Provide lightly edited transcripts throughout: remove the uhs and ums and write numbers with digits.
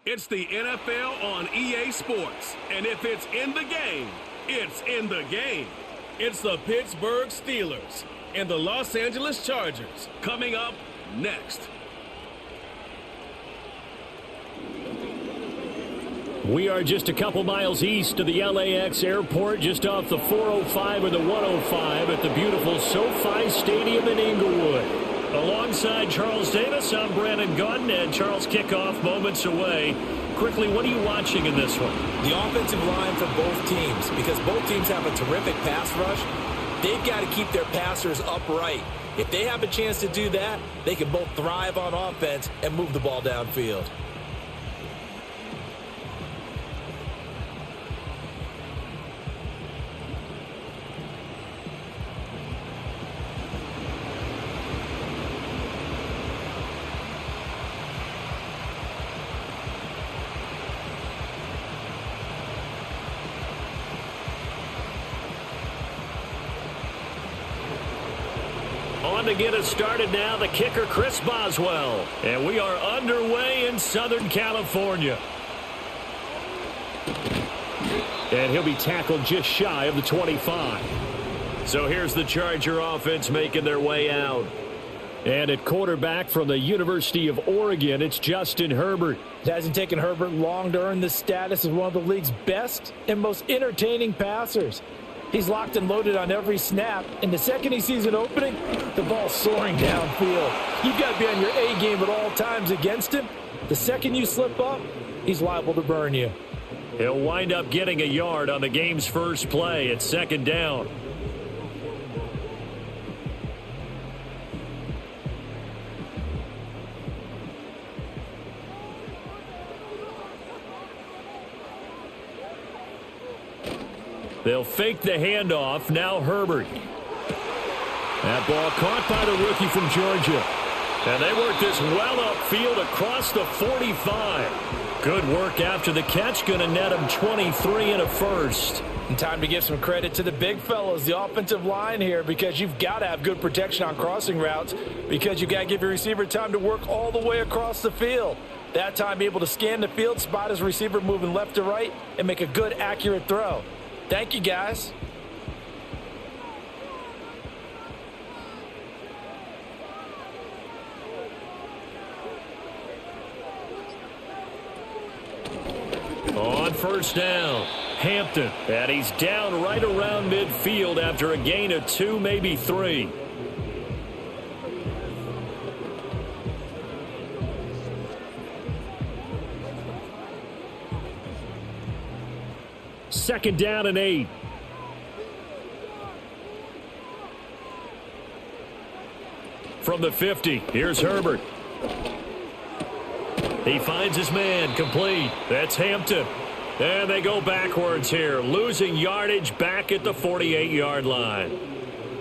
It's the NFL on EA Sports, and if it's in the game, it's in the game. It's the Pittsburgh Steelers and the Los Angeles Chargers coming up next. We are just a couple miles east of the LAX airport, just off the 405 or the 105 at the beautiful SoFi Stadium in Inglewood. Alongside Charles Davis, I'm Brandon Gunn, and Charles, kickoff moments away. Quickly, what are you watching in this one? The offensive line for both teams, because both teams have a terrific pass rush. They've got to keep their passers upright. If they have a chance to do that, they can both thrive on offense and move the ball downfield. On to get us started now, the kicker, Chris Boswell. And we are underway in Southern California. And he'll be tackled just shy of the 25. So here's the Charger offense making their way out. And at quarterback from the University of Oregon, it's Justin Herbert. It hasn't taken Herbert long to earn this status as one of the league's best and most entertaining passers. He's locked and loaded on every snap, and the second he sees an opening, the ball's soaring downfield. You've got to be on your A game at all times against him. The second you slip up, he's liable to burn you. He'll wind up getting a yard on the game's first play at second down. They'll fake the handoff. Now Herbert. That ball caught by the rookie from Georgia. And they work this well upfield across the 45. Good work after the catch. Going to net him 23 and a first. And time to give some credit to the big fellas, the offensive line here, because you've got to have good protection on crossing routes, because you've got to give your receiver time to work all the way across the field. That time able to scan the field, spot his receiver moving left to right, and make a good, accurate throw. Thank you, guys. On first down, Hampton. And he's down right around midfield after a gain of 2, maybe 3. Second down and 8. From the 50, here's Herbert. He finds his man, complete. That's Hampton. And they go backwards here, losing yardage back at the 48-yard line.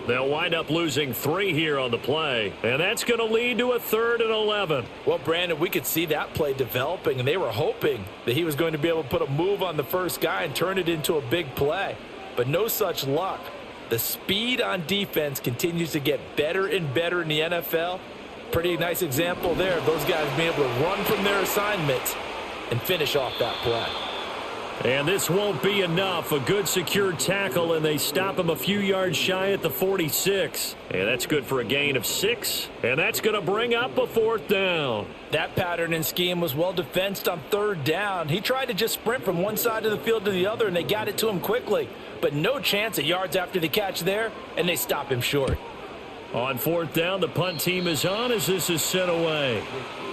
They'll wind up losing 3 here on the play, and that's going to lead to a 3rd and 11. Well, Brandon, we could see that play developing, and they were hoping that he was going to be able to put a move on the first guy and turn it into a big play. But no such luck. The speed on defense continues to get better and better in the NFL. Pretty nice example there of those guys being able to run from their assignments and finish off that play. And this won't be enough. A good secure tackle, and they stop him a few yards shy at the 46. And that's good for a gain of 6. And that's going to bring up a 4th down. That pattern and scheme was well defensed on 3rd down. He tried to just sprint from one side of the field to the other, and they got it to him quickly. But no chance at yards after the catch there, and they stop him short. On 4th down, the punt team is on as this is sent away.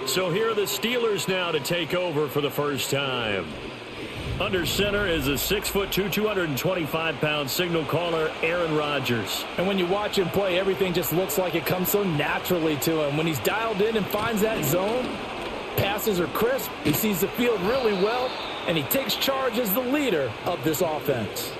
So here are the Steelers now to take over for the first time. Under center is a 6'2", 225-pound signal caller, Aaron Rodgers. And when you watch him play, everything just looks like it comes so naturally to him. When he's dialed in and finds that zone, passes are crisp, he sees the field really well, and he takes charge as the leader of this offense.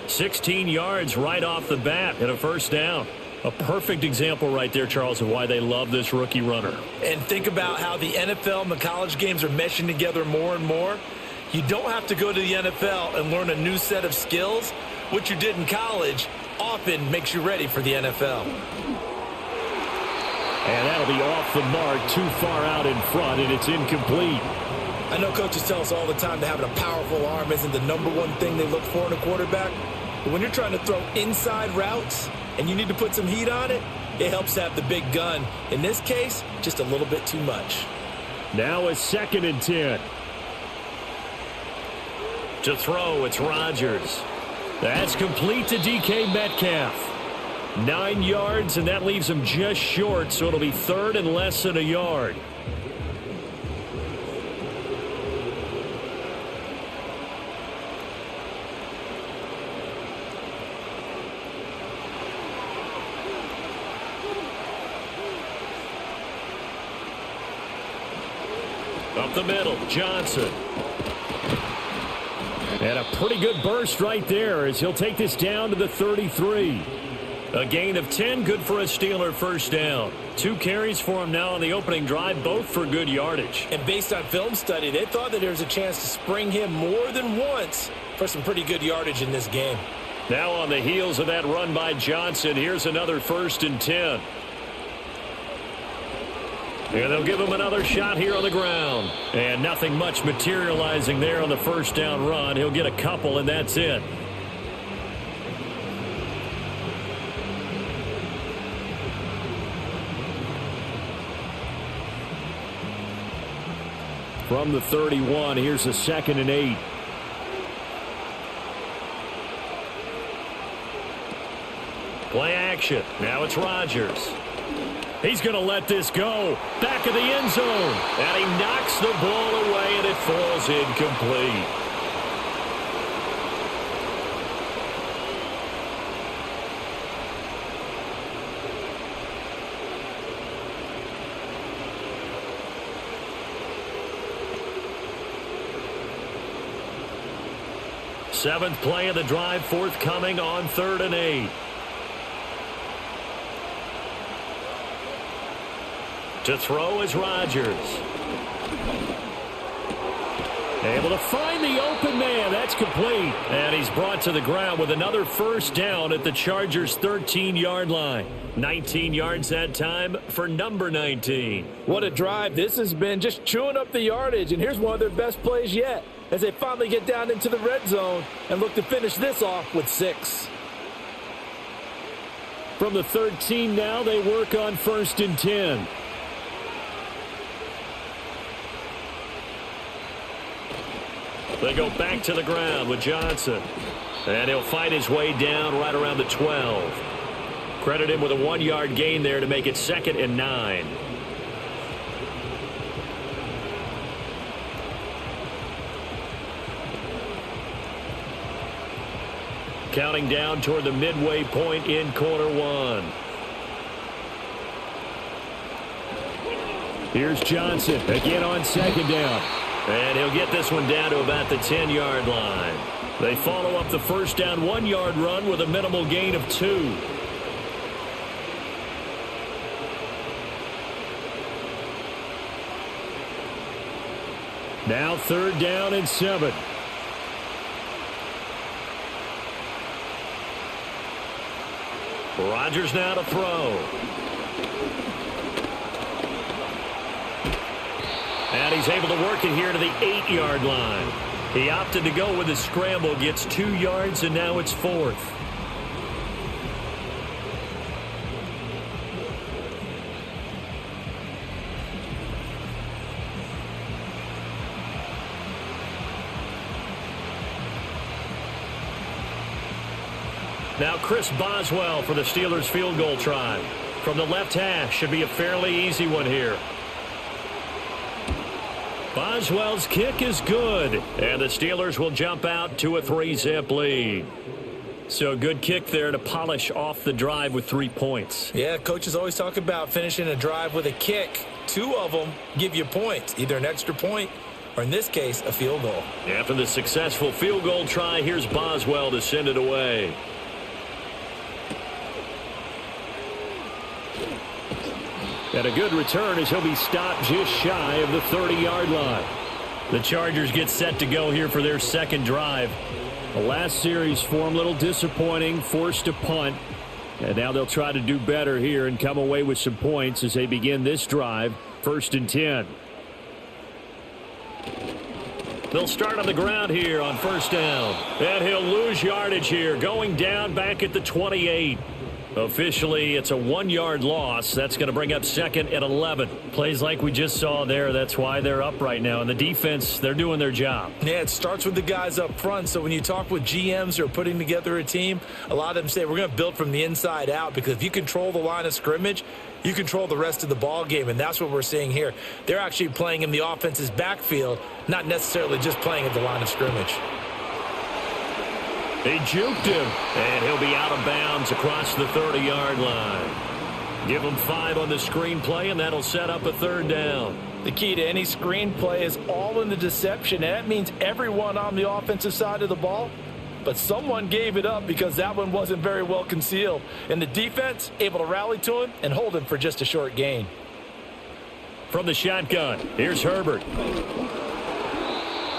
16 yards right off the bat and a first down. A perfect example right there, Charles, of why they love this rookie runner. And think about how the NFL and the college games are meshing together more and more. You don't have to go to the NFL and learn a new set of skills. What you did in college often makes you ready for the NFL. And that'll be off the mark, too far out in front, and it's incomplete. I know coaches tell us all the time that having a powerful arm isn't the #1 thing they look for in a quarterback. But when you're trying to throw inside routes and you need to put some heat on it, it helps have the big gun. In this case, just a little bit too much. Now a 2nd and 10. To throw, it's Rodgers. That's complete to DK Metcalf. 9 yards, and that leaves him just short, so it'll be 3rd and less than a yard. Up the middle, Johnson. And a pretty good burst right there as he'll take this down to the 33. A gain of 10, good for a Steeler first down. 2 carries for him now on the opening drive, both for good yardage. And based on film study, they thought that there was a chance to spring him more than once for some pretty good yardage in this game. Now on the heels of that run by Johnson, here's another 1st and 10. And they'll give him another shot here on the ground. And nothing much materializing there on the first down run. He'll get a couple, and that's it. From the 31, here's a 2nd and 8. Play action. Now it's Rodgers. He's going to let this go. Back of the end zone. And he knocks the ball away, and it falls incomplete. Seventh play of the drive forthcoming on 3rd and 8. To throw is Rodgers. Able to find the open man. That's complete. And he's brought to the ground with another first down at the Chargers' 13-yard line. 19 yards that time for number 19. What a drive this has been, just chewing up the yardage. And here's one of their best plays yet as they finally get down into the red zone and look to finish this off with 6. From the 13 now, they work on 1st and 10. They go back to the ground with Johnson. And he'll fight his way down right around the 12. Credit him with a 1-yard gain there to make it 2nd and 9. Counting down toward the midway point in quarter 1. Here's Johnson again on 2nd down. And he'll get this one down to about the 10-yard line. They follow up the first down 1-yard run with a minimal gain of 2. Now 3rd down and 7. Rodgers now to throw. And he's able to work it here to the 8-yard line. He opted to go with his scramble, gets 2 yards, and now it's 4th. Now Chris Boswell for the Steelers field goal try. From the left hash, should be a fairly easy one here. Boswell's kick is good, and the Steelers will jump out to a 3-zip lead. So good kick there to polish off the drive with 3 points. Yeah, coaches always talk about finishing a drive with a kick. 2 of them give you points, either an extra point or, in this case, a field goal. After the successful field goal try, here's Boswell to send it away. And a good return as he'll be stopped just shy of the 30-yard line. The Chargers get set to go here for their 2nd drive. The last series for them, a little disappointing, forced a punt. And now they'll try to do better here and come away with some points as they begin this drive, 1st and 10. They'll start on the ground here on first down. And he'll lose yardage here, going down back at the 28. Officially, it's a 1-yard loss. That's going to bring up second and 11. Plays like we just saw there. That's why they're up right now. And the defense, they're doing their job. Yeah, it starts with the guys up front. So when you talk with GMs who are putting together a team, a lot of them say we're going to build from the inside out, because if you control the line of scrimmage, you control the rest of the ball game, and that's what we're seeing here. They're actually playing in the offense's backfield, not necessarily just playing at the line of scrimmage. They juked him, and he'll be out of bounds across the 30-yard line. Give him 5 on the screenplay, and that'll set up a third down. The key to any screenplay is all in the deception, and that means everyone on the offensive side of the ball. But someone gave it up because that one wasn't very well concealed. And the defense able to rally to him and hold him for just a short gain. From the shotgun, here's Herbert.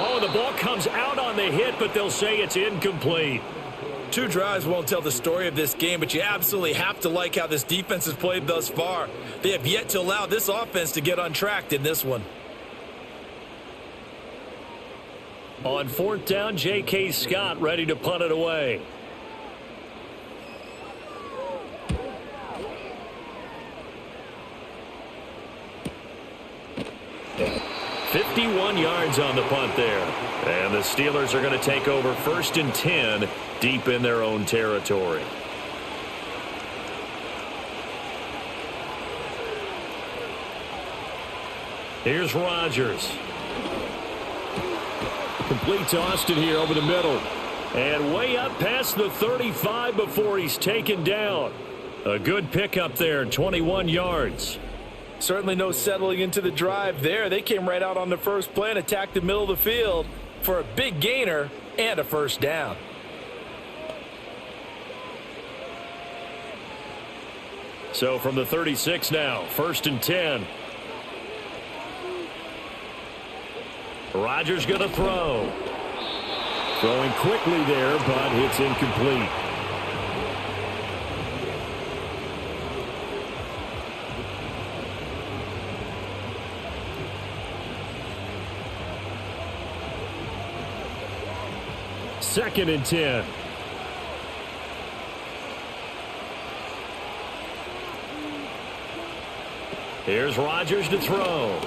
Oh, the ball comes out on the hit, but they'll say it's incomplete. 2 drives won't tell the story of this game, but you absolutely have to like how this defense has played thus far. They have yet to allow this offense to get untracked in this one. On 4th down, J.K. Scott ready to punt it away. Yeah. 51 yards on the punt there. And the Steelers are going to take over 1st and 10 deep in their own territory. Here's Rodgers. Complete to Austin here over the middle. And way up past the 35 before he's taken down. A good pickup there, 21 yards. Certainly no settling into the drive there. They came right out on the first play and attacked the middle of the field for a big gainer and a first down. So from the 36 now, 1st and 10. Rodgers going to throw. Throwing quickly there, but it's incomplete. Second and 10. Here's Rodgers to throw.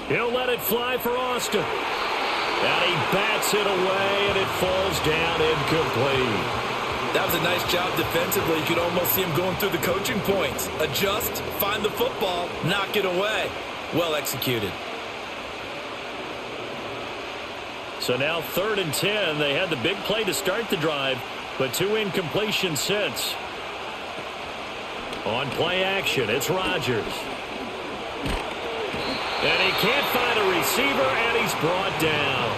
He'll let it fly for Austin. And he bats it away, and it falls down incomplete. That was a nice job defensively. You could almost see him going through the coaching points. Adjust, find the football, knock it away. Well executed. So now 3rd and 10. They had the big play to start the drive, but 2 incompletions since. On play action, it's Rodgers. And he can't find a receiver, and he's brought down.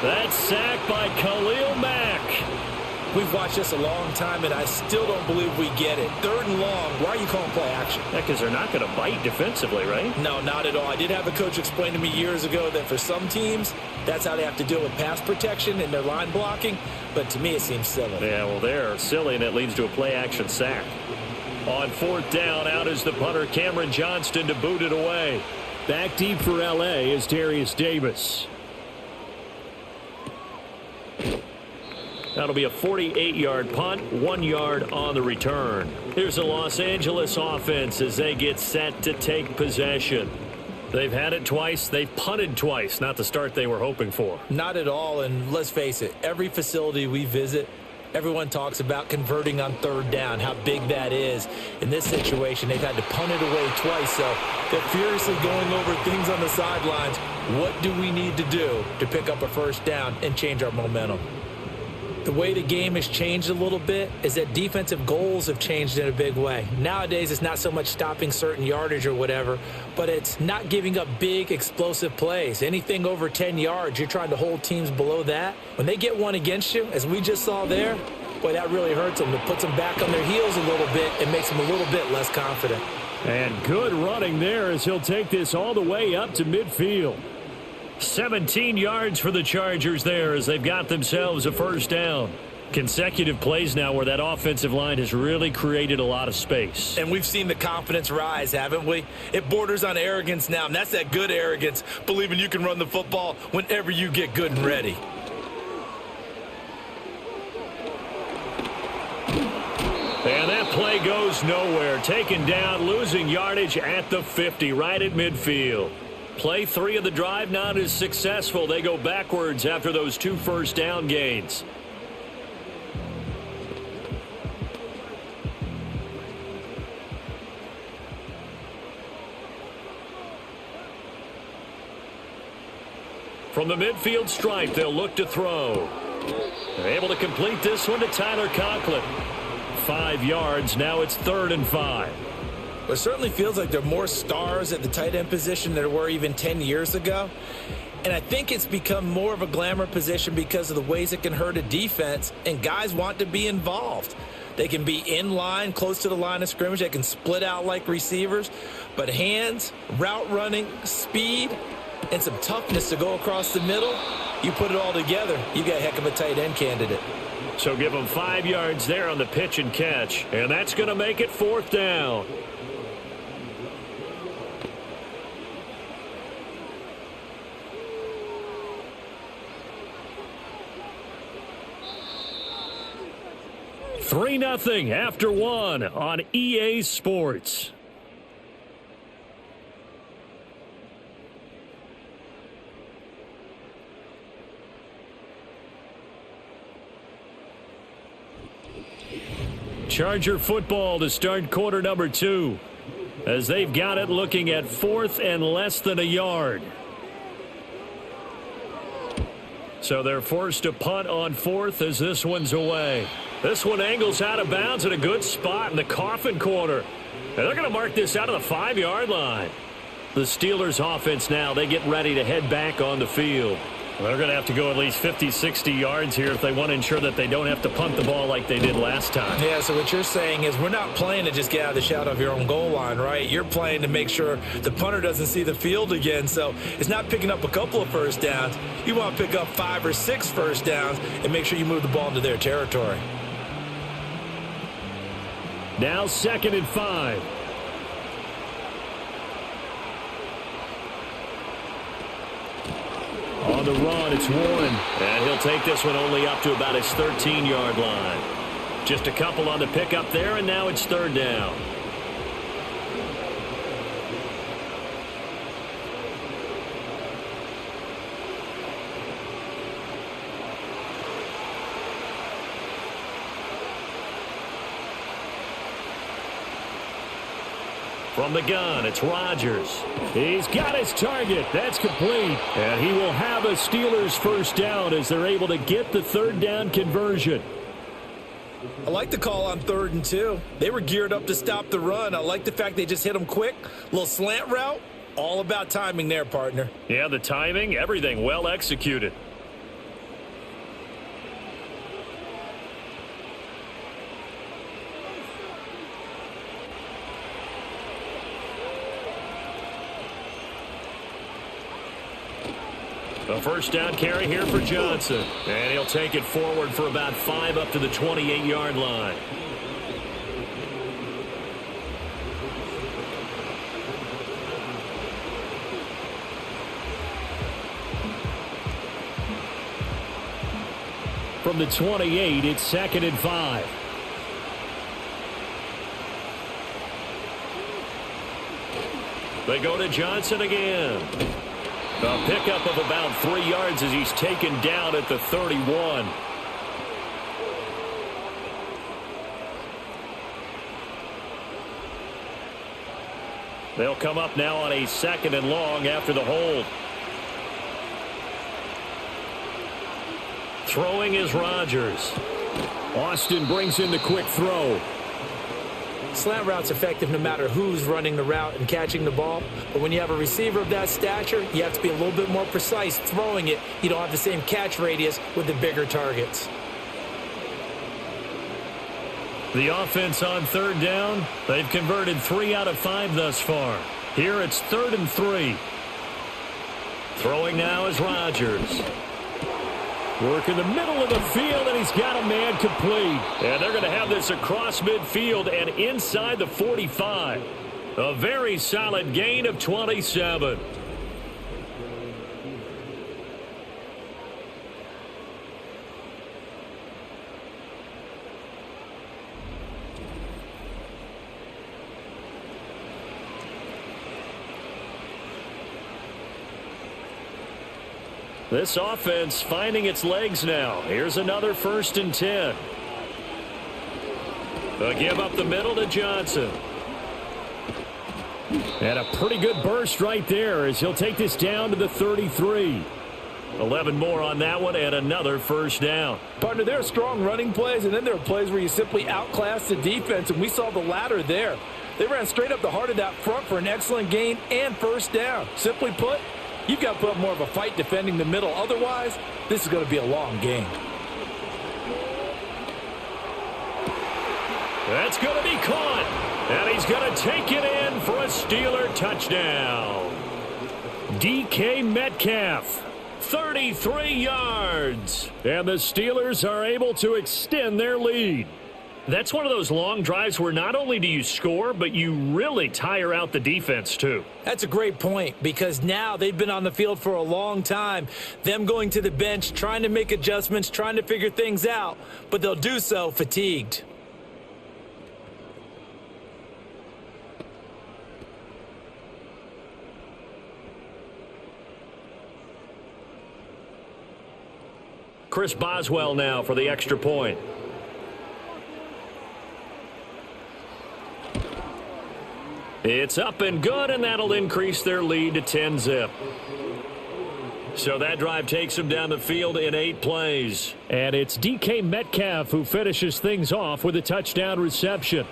That's sacked by Khalil Mack. We've watched this a long time, and I still don't believe we get it. 3rd and long. Why are you calling play action? Yeah, because they're not going to bite defensively, right? No, not at all. I did have a coach explain to me years ago that for some teams, that's how they have to deal with pass protection and their line blocking. But to me, it seems silly. Yeah, well, they're silly, and it leads to a play action sack. On 4th down, out is the punter, Cameron Johnston, to boot it away. Back deep for L.A. is Darius Davis. That'll be a 48-yard punt, 1 yard on the return. Here's the Los Angeles offense as they get set to take possession. They've had it twice. They've punted twice. Not the start they were hoping for. Not at all, and let's face it, every facility we visit, everyone talks about converting on 3rd down, how big that is. In this situation, they've had to punt it away twice, so they're furiously going over things on the sidelines. What do we need to do to pick up a first down and change our momentum? The way the game has changed a little bit is that defensive goals have changed in a big way. Nowadays, it's not so much stopping certain yardage or whatever, but it's not giving up big, explosive plays. Anything over 10 yards, you're trying to hold teams below that. When they get one against you, as we just saw there, boy, that really hurts them. It puts them back on their heels a little bit and makes them a little bit less confident. And good running there as he'll take this all the way up to midfield. 17 yards for the Chargers there as they've got themselves a first down. Consecutive plays now where that offensive line has really created a lot of space. And we've seen the confidence rise, haven't we? It borders on arrogance now, and that's that good arrogance, believing you can run the football whenever you get good and ready. And that play goes nowhere. Taken down, losing yardage at the 50, right at midfield. Play 3 of the drive not as successful. They go backwards after those 2 first down gains. From the midfield stripe, they'll look to throw. They're able to complete this one to Tyler Conklin. 5 yards. Now it's 3rd and 5. It certainly feels like there are more stars at the tight end position than there were even 10 years ago. And I think it's become more of a glamour position because of the ways it can hurt a defense, and guys want to be involved. They can be in line, close to the line of scrimmage. They can split out like receivers. But hands, route running, speed, and some toughness to go across the middle, you put it all together, you got a heck of a tight end candidate. So give them 5 yards there on the pitch and catch. And that's going to make it 4th down. Three 0 after 1 on EA Sports. Charger football to start quarter number 2, as they've got it looking at 4th and less than a yard. So they're forced to punt on 4th as this one's away. This one angles out of bounds at a good spot in the coffin corner. And they're going to mark this out of the 5-yard line. The Steelers offense now, they get ready to head back on the field. They're going to have to go at least 50, 60 yards here if they want to ensure that they don't have to punt the ball like they did last time. Yeah, so what you're saying is we're not playing to just get out of the shadow of your own goal line, right? You're playing to make sure the punter doesn't see the field again. So it's not picking up a couple of first downs. You want to pick up 5 or 6 first downs and make sure you move the ball into their territory. Now 2nd and 5. On the run, it's Warren. And he'll take this one only up to about his 13-yard line. Just a couple on the pickup there, and now it's 3rd down. From the gun, it's Rodgers. He's got his target. That's complete. And he will have a Steelers first down as they're able to get the 3rd down conversion. I like the call on 3rd and 2. They were geared up to stop the run. I like the fact they just hit them quick. Little slant route. All about timing there, partner. Yeah, the timing, everything well executed. A first down carry here for Johnson. And he'll take it forward for about 5 up to the 28-yard line. From the 28, it's 2nd and 5. They go to Johnson again. A pickup of about 3 yards as he's taken down at the 31. They'll come up now on a 2nd and long after the hold. Throwing is Rodgers. Austin brings in the quick throw. Slant route's effective no matter who's running the route and catching the ball. But when you have a receiver of that stature, you have to be a little bit more precise throwing it. You don't have the same catch radius with the bigger targets. The offense on 3rd down, they've converted 3 out of 5 thus far. Here it's 3rd and 3. Throwing now is Rodgers. Work in the middle of the field, and he's got a man complete. And they're going to have this across midfield and inside the 45. A very solid gain of 27. This offense finding its legs now. Here's another 1st and 10. A give up the middle to Johnson. And a pretty good burst right there as he'll take this down to the 33. 11 more on that one and another 1st down. Partner, there are strong running plays, and then there are plays where you simply outclass the defense, and we saw the latter there. They ran straight up the heart of that front for an excellent gain and 1st down. Simply put, you've got to put up more of a fight defending the middle. Otherwise, this is going to be a long game. That's going to be caught. And he's going to take it in for a Steeler touchdown. DK Metcalf, 33 yards. And the Steelers are able to extend their lead. That's one of those long drives where not only do you score, but you really tire out the defense, too. That's a great point, because now they've been on the field for a long time. Them going to the bench, trying to make adjustments, trying to figure things out, but they'll do so fatigued. Chris Boswell now for the extra point. It's up and good, and that'll increase their lead to 10-zip. So that drive takes them down the field in 8 plays. And it's DK Metcalf who finishes things off with a touchdown reception.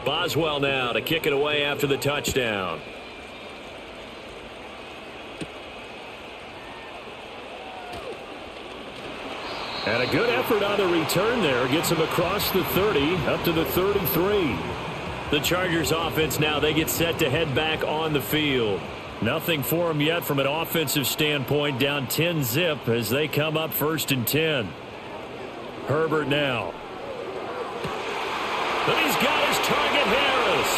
Boswell now to kick it away after the touchdown. And a good effort on the return there. Gets him across the 30, up to the 33. The Chargers offense now, they get set to head back on the field. Nothing for them yet from an offensive standpoint, down 10-zip as they come up 1st and 10. Herbert now. And he's got his target, Harris.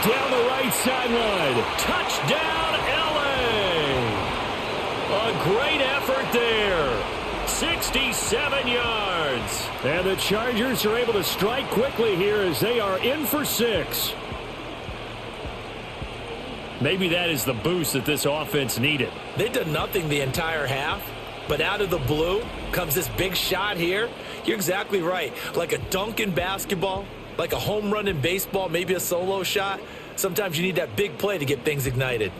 Down the right sideline. Touchdown, L.A. A great effort there. 67 yards. And the Chargers are able to strike quickly here as they are in for 6. Maybe that is the boost that this offense needed. They've done nothing the entire half, but out of the blue comes this big shot here. You're exactly right. Like a dunk in basketball, like a home run in baseball, maybe a solo shot. Sometimes you need that big play to get things ignited.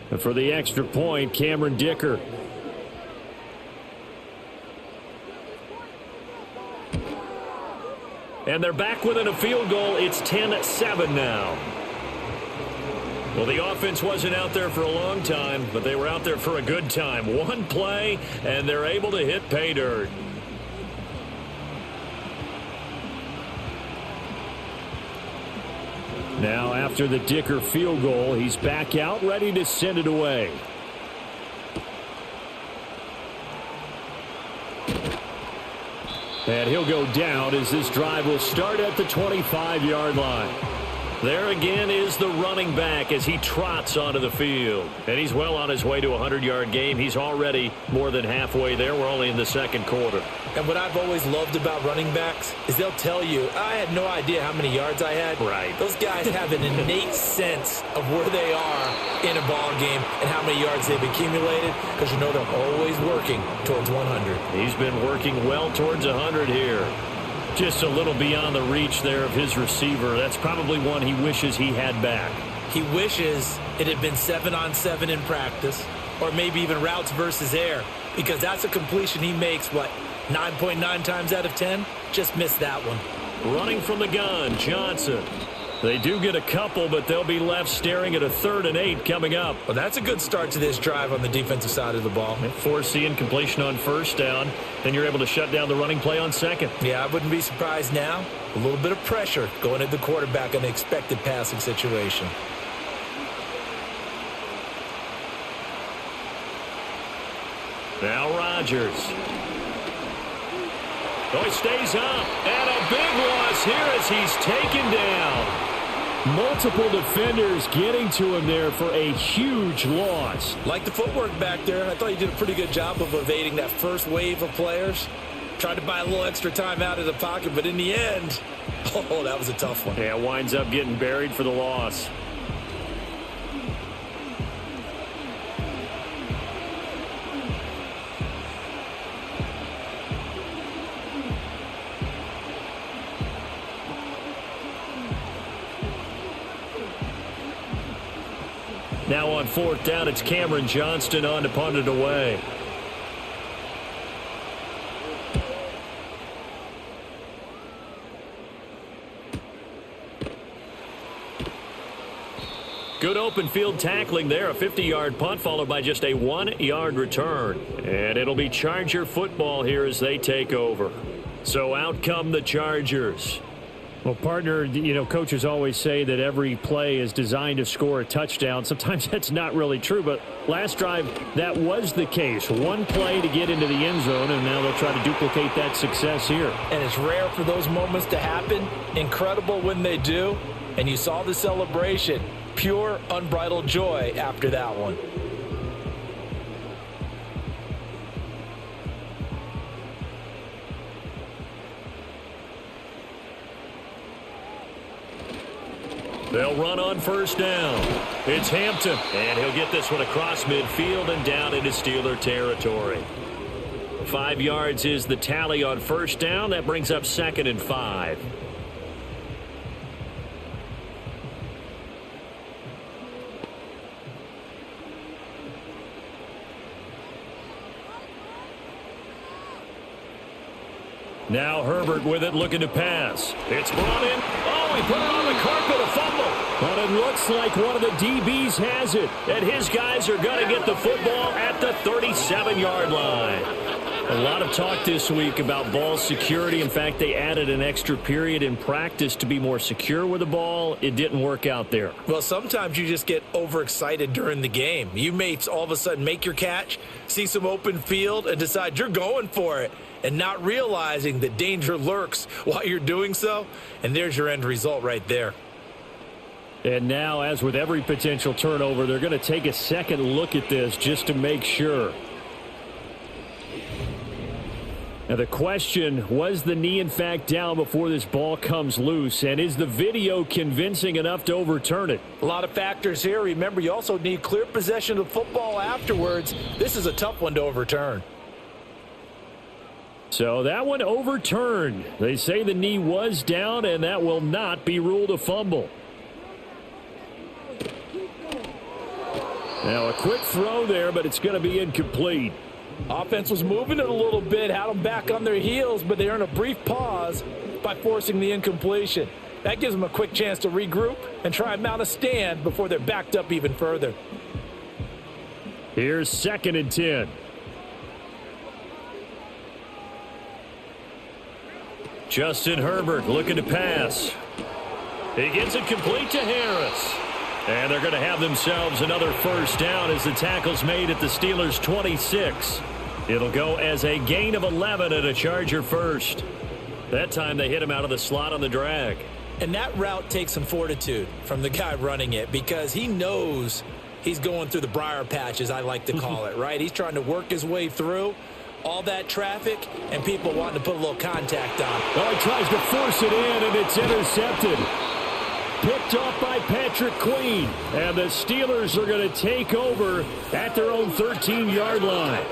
And for the extra point, Cameron Dicker. And they're back within a field goal. It's 10-7 now. Well, the offense wasn't out there for a long time, but they were out there for a good time. One play, and they're able to hit pay dirt. Now, after the Dicker field goal, he's back out, ready to send it away. And he'll go down as this drive will start at the 25-yard line. There again is the running back as he trots onto the field. And he's well on his way to a 100-yard game. He's already more than halfway there. We're only in the second quarter. And what I've always loved about running backs is they'll tell you, I had no idea how many yards I had. Right. Those guys have an innate sense of where they are in a ball game and how many yards they've accumulated, because you know they're always working towards 100. He's been working well towards 100 here. Just a little beyond the reach there of his receiver. That's probably one he wishes he had back. He wishes it had been 7-on-7 in practice, or maybe even routes versus air, because that's a completion he makes, 9.9 times out of 10? Just missed that one. Running from the gun, Johnson. They do get a couple, but they'll be left staring at a 3rd and 8 coming up. Well, that's a good start to this drive on the defensive side of the ball. Force the incompletion on 1st down. Then you're able to shut down the running play on 2nd. Yeah, I wouldn't be surprised now. A little bit of pressure going at the quarterback in an expected passing situation. Now Rodgers. Oh, he stays up. And a big loss here as he's taken down. Multiple defenders getting to him there for a huge loss. Like the footwork back there, I thought you did a pretty good job of evading that first wave of players. Tried to buy a little extra time out of the pocket, but in the end, oh, that was a tough one. Yeah, winds up getting buried for the loss. Now on 4th down, it's Cameron Johnston on to punt it away. Good open field tackling there. A 50-yard punt followed by just a 1-yard return. And it'll be Charger football here as they take over. So out come the Chargers. Well, partner, coaches always say that every play is designed to score a touchdown. Sometimes that's not really true, but last drive, that was the case. One play to get into the end zone, and now they'll try to duplicate that success here. And it's rare for those moments to happen. Incredible when they do. And you saw the celebration. Pure, unbridled joy after that one. They'll run on 1st down. It's Hampton, and he'll get this one across midfield and down into Steeler territory. 5 yards is the tally on 1st down. That brings up 2nd and 5. Now Herbert with it, looking to pass. It's brought in. Oh, he put it on the carpet, a fumble. But it looks like one of the DBs has it. And his guys are going to get the football at the 37-yard line. A lot of talk this week about ball security. In fact, they added an extra period in practice to be more secure with the ball. It didn't work out there. Well, sometimes you just get overexcited during the game. You may all of a sudden make your catch, see some open field, and decide you're going for it, and not realizing that danger lurks while you're doing so. And there's your end result right there. And now, as with every potential turnover, they're going to take a second look at this just to make sure. Now the question, was the knee in fact down before this ball comes loose? And is the video convincing enough to overturn it? A lot of factors here. Remember, you also need clear possession of football afterwards. This is a tough one to overturn. So that one overturned. They say the knee was down, and that will not be ruled a fumble. Now a quick throw there, but it's going to be incomplete. Offense was moving it a little bit, had them back on their heels, but they earned a brief pause by forcing the incompletion. That gives them a quick chance to regroup and try and mount a stand before they're backed up even further. Here's 2nd and 10. Justin Herbert looking to pass. He gets it complete to Harris. And they're going to have themselves another 1st down as the tackle's made at the Steelers' 26. It'll go as a gain of 11 and a Charger 1st. That time they hit him out of the slot on the drag. And that route takes some fortitude from the guy running it because he knows he's going through the briar patch, as I like to call it, right? He's trying to work his way through all that traffic and people wanting to put a little contact on. Oh, he tries to force it in, and it's intercepted. Picked off by Patrick Queen. And the Steelers are going to take over at their own 13-yard line.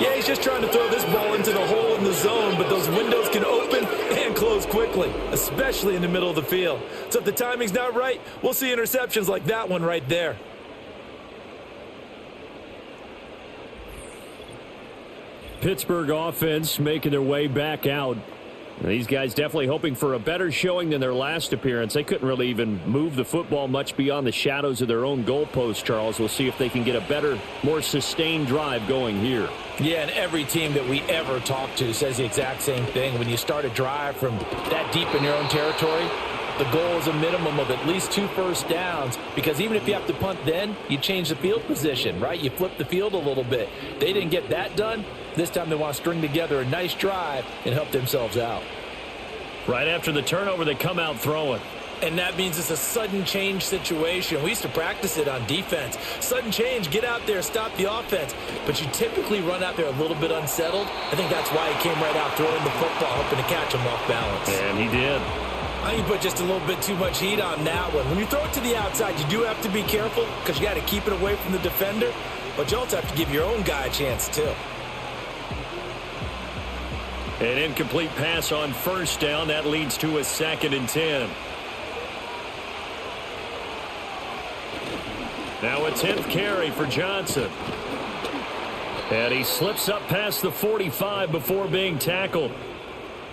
Yeah, he's just trying to throw this ball into the hole in the zone, but those windows can open and close quickly, especially in the middle of the field. So if the timing's not right, we'll see interceptions like that one right there. Pittsburgh offense making their way back out. These guys definitely hoping for a better showing than their last appearance. They couldn't really even move the football much beyond the shadows of their own goalpost, Charles. We'll see if they can get a better, more sustained drive going here. Yeah, and every team that we ever talk to says the exact same thing. When you start a drive from that deep in your own territory, the goal is a minimum of at least 2 first downs, because even if you have to punt then, you change the field position, right? You flip the field a little bit. They didn't get that done. This time they want to string together a nice drive and help themselves out. Right after the turnover, they come out throwing. And that means it's a sudden change situation. We used to practice it on defense. Sudden change, get out there, stop the offense. But you typically run out there a little bit unsettled. I think that's why he came right out throwing the football, hoping to catch him off balance. And he did. I think you put just a little bit too much heat on that one. When you throw it to the outside, you do have to be careful because you got to keep it away from the defender. But you also have to give your own guy a chance, too. An incomplete pass on first down. That leads to a 2nd and 10. Now a 10th carry for Johnson. And he slips up past the 45 before being tackled.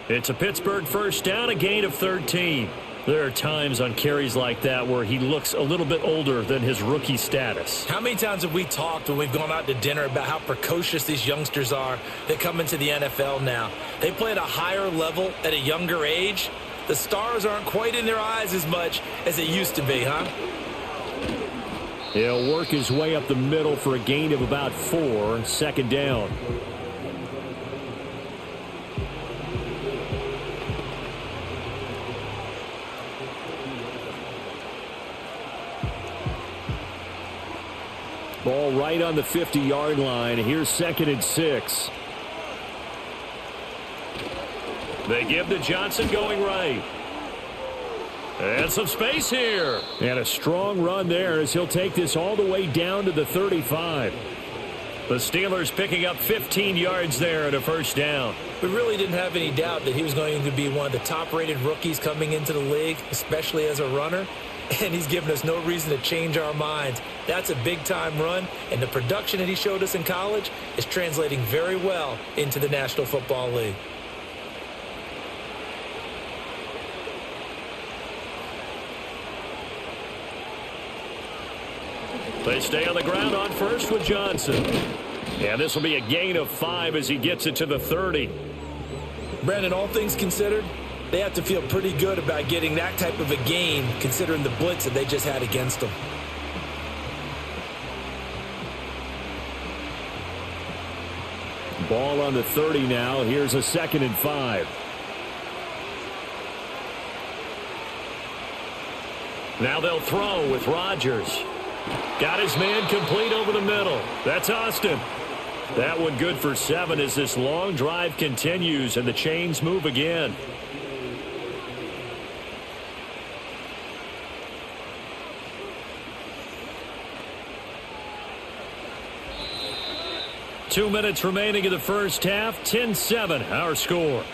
It's a Pittsburgh first down, a gain of 13. There are times on carries like that where he looks a little bit older than his rookie status. How many times have we talked when we've gone out to dinner about how precocious these youngsters are that come into the NFL now? They play at a higher level at a younger age. The stars aren't quite in their eyes as much as it used to be, huh? He'll work his way up the middle for a gain of about 4, 2nd down. Ball right on the 50-yard line. Here's 2nd and 6. They give to Johnson going right. And some space here. And a strong run there as he'll take this all the way down to the 35. The Steelers picking up 15 yards there at a first down. We really didn't have any doubt that he was going to be one of the top-rated rookies coming into the league, especially as a runner. And he's given us no reason to change our minds. That's a big-time run, and the production that he showed us in college is translating very well into the National Football League. They stay on the ground on first with Johnson. And this will be a gain of 5 as he gets it to the 30. Brandon, all things considered, they have to feel pretty good about getting that type of a gain considering the blitz that they just had against them. Ball on the 30 now. Here's a 2nd and 5. Now they'll throw with Rodgers. Got his man complete over the middle. That's Austin. That one good for 7 as this long drive continues and the chains move again. Two minutes remaining in the first half. 10-7 our score.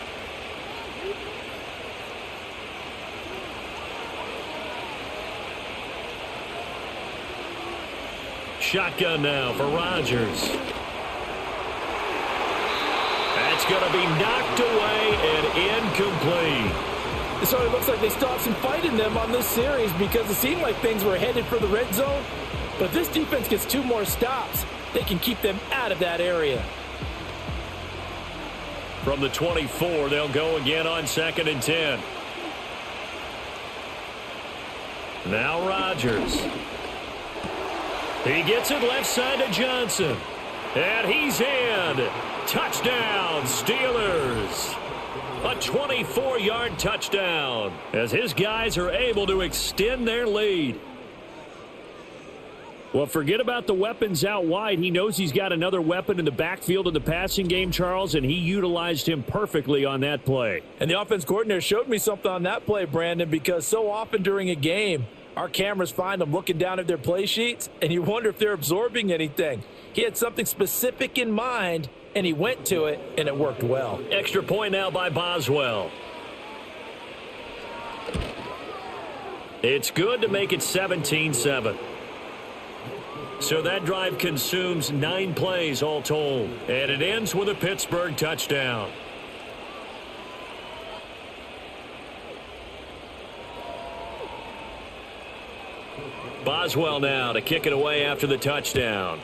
Shotgun now for Rodgers. That's going to be knocked away and incomplete. So it looks like they still have some fight in them on this series because it seemed like things were headed for the red zone. But if this defense gets 2 more stops, they can keep them out of that area. From the 24, they'll go again on 2nd and 10. Now Rodgers. He gets it left side to Johnson. And he's in. Touchdown, Steelers. A 24-yard touchdown as his guys are able to extend their lead. Well, forget about the weapons out wide. He knows he's got another weapon in the backfield in the passing game, Charles, and he utilized him perfectly on that play. And the offense coordinator showed me something on that play, Brandon, because so often during a game, our cameras find them looking down at their play sheets, and you wonder if they're absorbing anything. He had something specific in mind, and he went to it, and it worked well. Extra point now by Boswell. It's good to make it 17-7. So that drive consumes 9 plays all told. And it ends with a Pittsburgh touchdown. Boswell now to kick it away after the touchdown.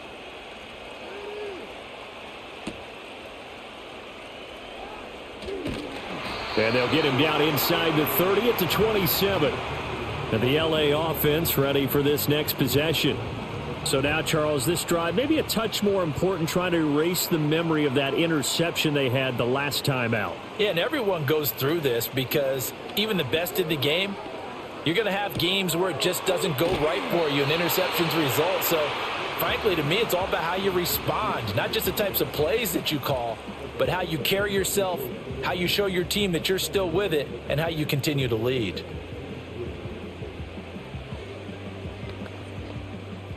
And they'll get him down inside the 30 at the 27. And the LA offense ready for this next possession. So now, Charles, this drive maybe a touch more important, trying to erase the memory of that interception they had the last time out. Yeah, and everyone goes through this because even the best in the game, you're going to have games where it just doesn't go right for you and interceptions result. So, frankly, to me, it's all about how you respond, not just the types of plays that you call, but how you carry yourself, how you show your team that you're still with it, and how you continue to lead.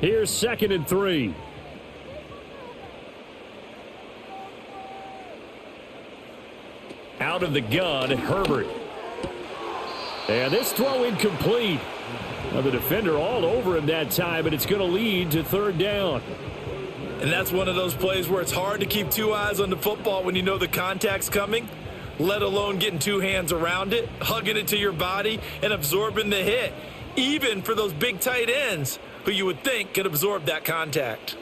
Here's 2nd and 3. Out of the gun, Herbert. And this throw incomplete. Now the defender all over him that time, and it's going to lead to 3rd down. And that's one of those plays where it's hard to keep two eyes on the football when you know the contact's coming, let alone getting two hands around it, hugging it to your body, and absorbing the hit, even for those big tight ends who you would think could absorb that contact.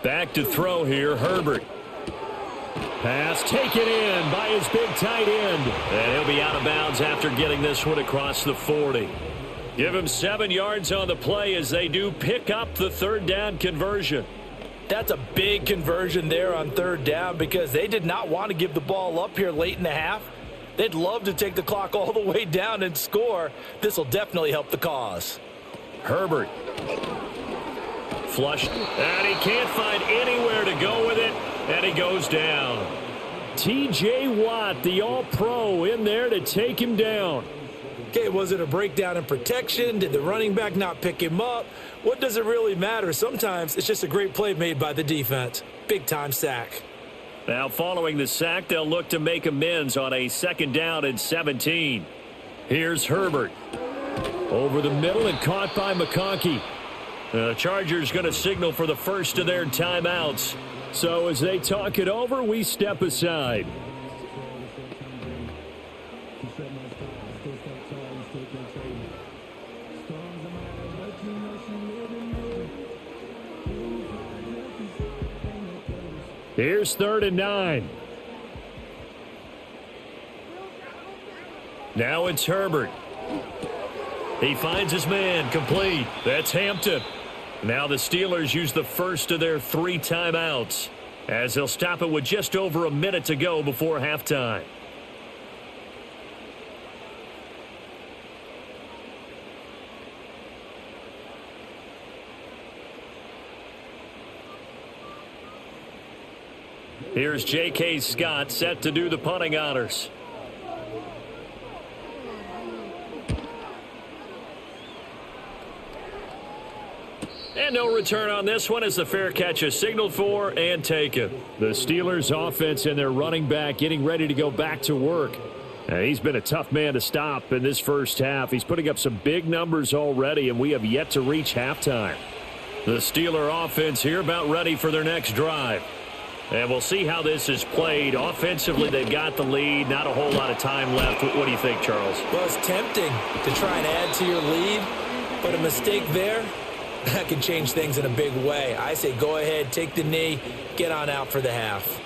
Back to throw here, Herbert. Pass taken in by his big tight end. And he'll be out of bounds after getting this one across the 40. Give him 7 yards on the play as they do pick up the 3rd down conversion. That's a big conversion there on 3rd down because they did not want to give the ball up here late in the half. They'd love to take the clock all the way down and score. This will definitely help the cause. Herbert. Flushed. And he can't find anywhere to go with it. And he goes down. T.J. Watt, the all-pro, in there to take him down. Okay, was it a breakdown in protection? Did the running back not pick him up? What does it really matter? Sometimes it's just a great play made by the defense. Big-time sack. Now following the sack, they'll look to make amends on a 2nd down and 17. Here's Herbert. Over the middle and caught by McConkey. The Chargers going to signal for the first of their timeouts. So as they talk it over, we step aside. Here's 3rd and 9. Now it's Herbert. He finds his man, complete. That's Hampton. Now the Steelers use the first of their 3 timeouts as they'll stop it with just over a minute to go before halftime. Here's J.K. Scott set to do the punting honors. And no return on this one as the fair catch is signaled for and taken. The Steelers offense and their running back getting ready to go back to work. He's been a tough man to stop in this first half. He's putting up some big numbers already, and we have yet to reach halftime. The Steeler offense here about ready for their next drive. And we'll see how this is played. Offensively, they've got the lead. Not a whole lot of time left. What do you think, Charles? Well, it's tempting to try and add to your lead, but a mistake there, that can change things in a big way. I say go ahead, take the knee, get on out for the half.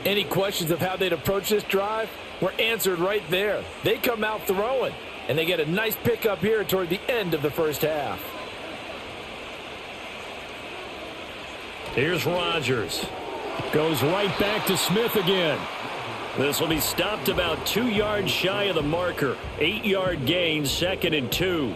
Any questions of how they'd approach this drive were answered right there. They come out throwing, and they get a nice pickup here toward the end of the first half. Here's Rodgers. Goes right back to Smith again. This will be stopped about 2 yards shy of the marker. 8-yard gain, 2nd and 2.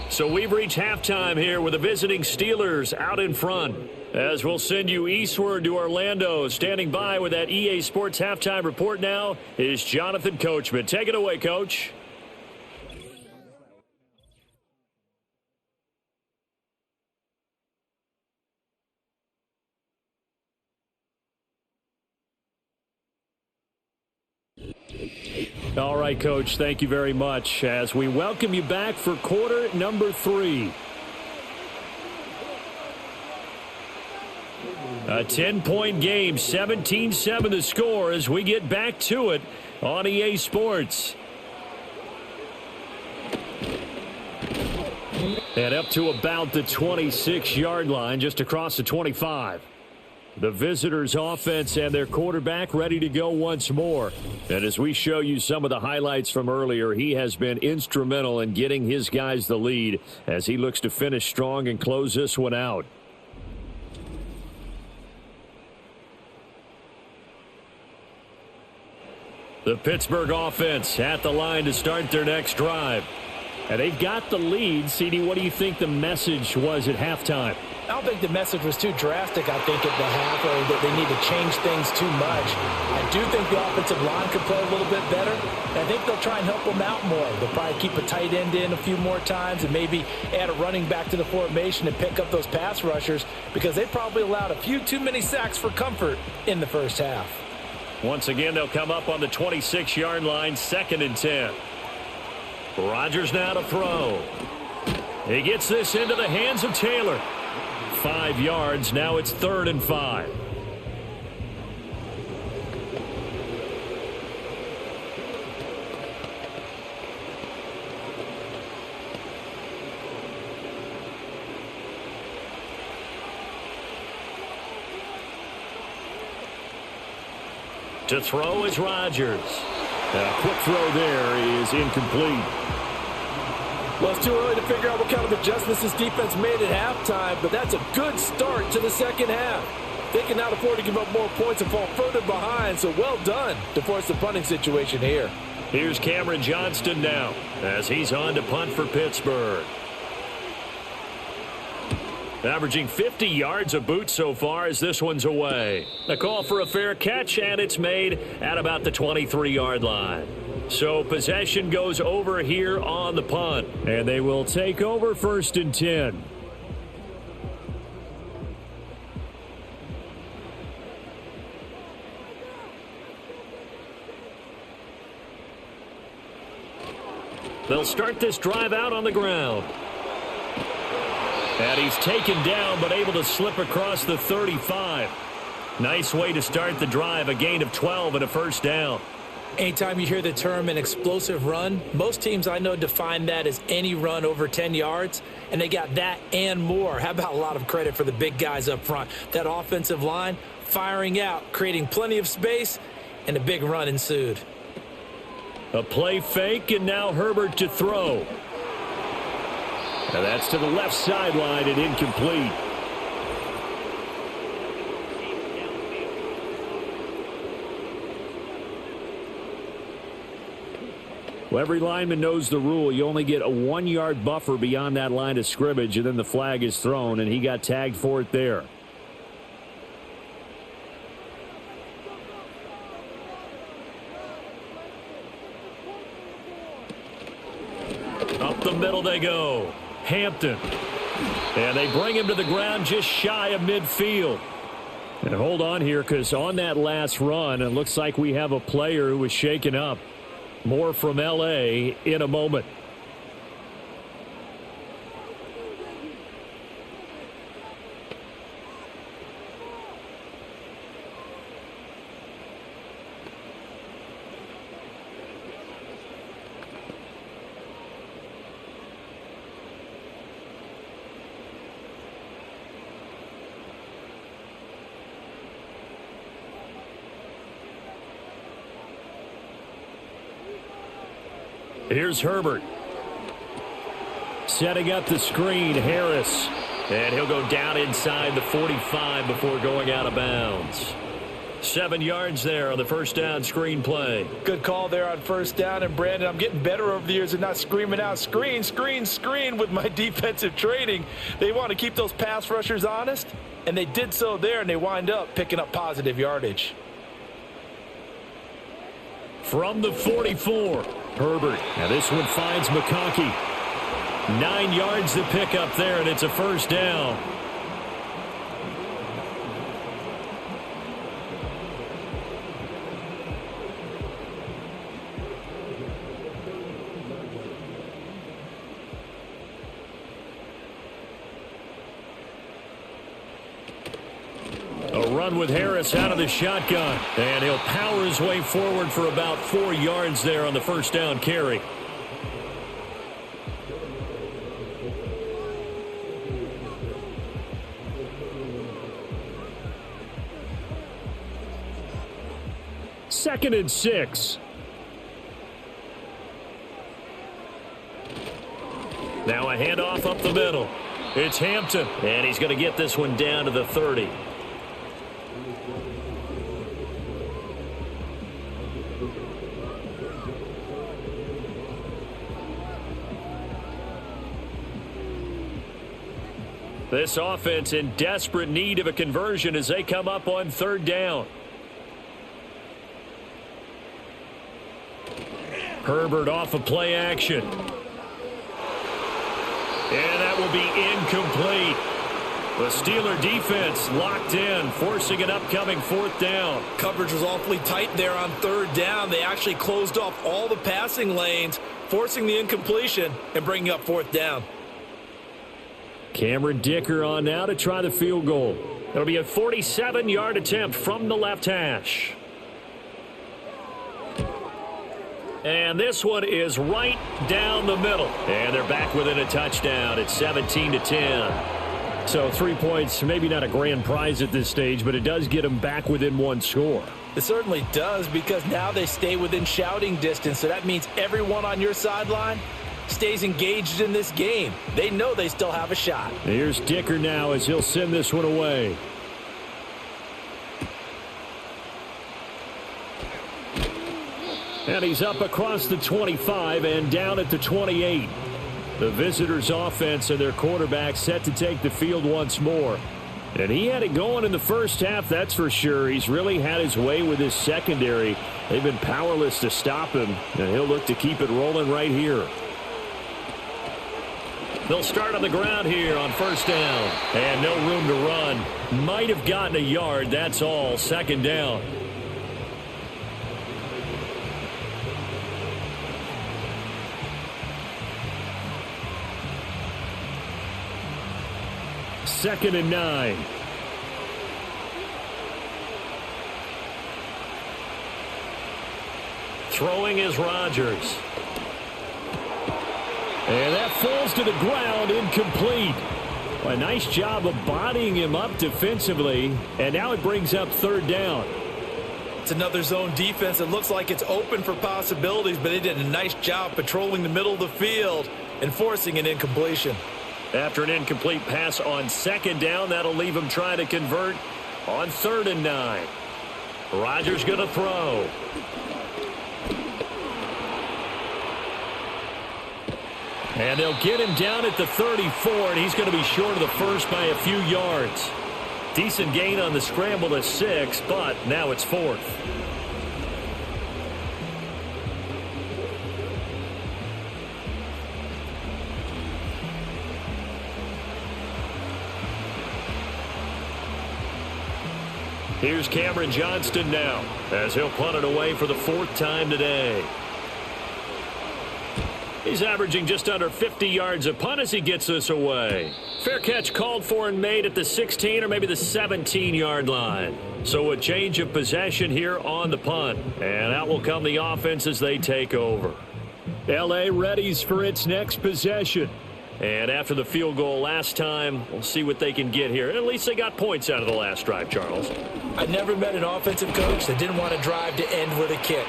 So we've reached halftime here with the visiting Steelers out in front. As we'll send you eastward to Orlando. Standing by with that EA Sports halftime report now is Jonathan Coachman. Take it away, Coach. All right, Coach, thank you very much as we welcome you back for quarter number 3. A 10-point game, 17-7 the score as we get back to it on EA Sports. And up to about the 26-yard line, just across the 25. The visitors' offense and their quarterback ready to go once more. And as we show you some of the highlights from earlier, he has been instrumental in getting his guys the lead as he looks to finish strong and close this one out. The Pittsburgh offense at the line to start their next drive. And they've got the lead. CD, what do you think the message was at halftime? I don't think the message was too drastic, I think, at the half, or that they need to change things too much. I do think the offensive line could play a little bit better. And I think they'll try and help them out more. They'll probably keep a tight end in a few more times and maybe add a running back to the formation and pick up those pass rushers because they probably allowed a few too many sacks for comfort in the first half. Once again, they'll come up on the 26-yard line, 2nd and 10. Rodgers now to throw. He gets this into the hands of Taylor. 5 yards. Now it's 3rd and 5. To throw is Rodgers. A quick throw there is incomplete. Well, it's too early to figure out what kind of adjustments this defense made at halftime, but that's a good start to the second half. They can now afford to give up more points and fall further behind, so well done to force the punting situation here. Here's Cameron Johnston now as he's on to punt for Pittsburgh. Averaging 50 yards a boot so far as this one's away. A call for a fair catch, and it's made at about the 23-yard line. So possession goes over here on the punt, and they will take over 1st and 10. They'll start this drive out on the ground. And he's taken down, but able to slip across the 35. Nice way to start the drive, a gain of 12 and a first down. Anytime you hear the term an explosive run, most teams I know define that as any run over 10 yards, and they got that and more. How about a lot of credit for the big guys up front? That offensive line firing out, creating plenty of space, and a big run ensued. A play fake, and now Herbert to throw. And that's to the left sideline and incomplete. Well, every lineman knows the rule. You only get a 1-yard buffer beyond that line of scrimmage, and then the flag is thrown, and he got tagged for it there. Up the middle they go. Hampton. And they bring him to the ground just shy of midfield. And hold on here, because on that last run, it looks like we have a player who was shaken up. More from L.A. in a moment. Here's Herbert. Setting up the screen, Harris. And he'll go down inside the 45 before going out of bounds. 7 yards there on the first down screen play. Good call there on first down. And, Brandon, I'm getting better over the years and not screaming out screen, screen, screen with my defensive training. They want to keep those pass rushers honest, and they did so there, and they wind up picking up positive yardage. From the 44, Herbert. Now this one finds McConkey. 9 yards to pick up there, and it's a first down. run with Harris out of the shotgun. And he'll power his way forward for about 4 yards there on the first down carry. Second and 6. Now a handoff up the middle. It's Hampton, and he's going to get this one down to the 30. This offense in desperate need of a conversion as they come up on third down. Herbert off of play action. And that will be incomplete. The Steeler defense locked in, forcing an upcoming fourth down. Coverage was awfully tight there on third down. They actually closed off all the passing lanes, forcing the incompletion and bringing up fourth down. Cameron Dicker on now to try the field goal. It'll be a 47-yard attempt from the left hash. And this one is right down the middle. And they're back within a touchdown. It's 17-10. So 3 points, maybe not a grand prize at this stage, but it does get them back within one score. It certainly does, because now they stay within shouting distance. So that means everyone on your sideline stays engaged in this game. They know they still have a shot. Here's Dicker now as he'll send this one away. And he's up across the 25 and down at the 28. The visitors' offense and their quarterback set to take the field once more. And he had it going in the first half, that's for sure. He's really had his way with his secondary. They've been powerless to stop him, and he'll look to keep it rolling right here. They'll start on the ground here on first down. And no room to run. Might have gotten a yard, that's all. Second down. Second and 9. Throwing is Rodgers. And that falls to the ground, incomplete. A nice job of bodying him up defensively, and now it brings up third down. It's another zone defense that looks like it's open for possibilities, but they did a nice job patrolling the middle of the field and forcing an incompletion. After an incomplete pass on second down, that'll leave him trying to convert on third and 9. Rodgers going to throw. And they'll get him down at the 34, and he's going to be short of the first by a few yards. Decent gain on the scramble to 6, but now it's fourth. Here's Cameron Johnston now as he'll punt it away for the fourth time today. He's averaging just under 50 yards a punt as he gets this away. Fair catch called for and made at the 16 or maybe the 17-yard line. So a change of possession here on the punt. And out will come the offense as they take over. L.A. readies for its next possession. And after the field goal last time, we'll see what they can get here. At least they got points out of the last drive, Charles. I never met an offensive coach that didn't want to drive to end with a kick.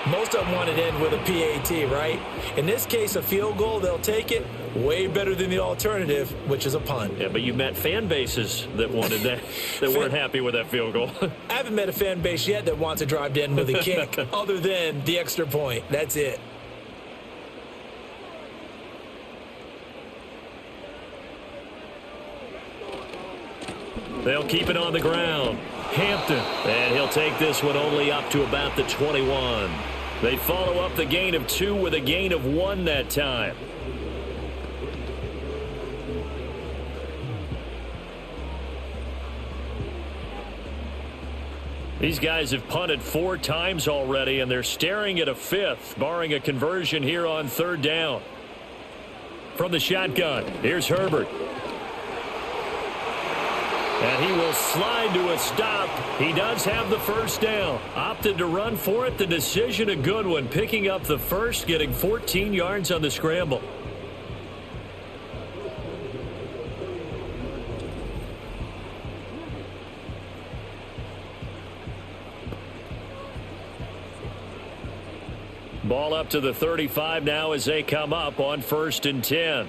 Most of them want to end with a PAT, right? In this case, a field goal, they'll take it. Way better than the alternative, which is a punt. Yeah, but you met fan bases that wanted that, that weren't happy with that field goal. I haven't met a fan base yet that wants to drive to end with a kick other than the extra point. That's it. They'll keep it on the ground. Hampton. And he'll take this one only up to about the 21. They follow up the gain of 2 with a gain of 1 that time. These guys have punted 4 times already, and they're staring at a 5th, barring a conversion here on third down. From the shotgun, here's Herbert. And he will slide to a stop. He does have the first down. Opted to run for it. The decision a good one. Picking up the first, getting 14 yards on the scramble. Ball up to the 35 now as they come up on 1st and 10.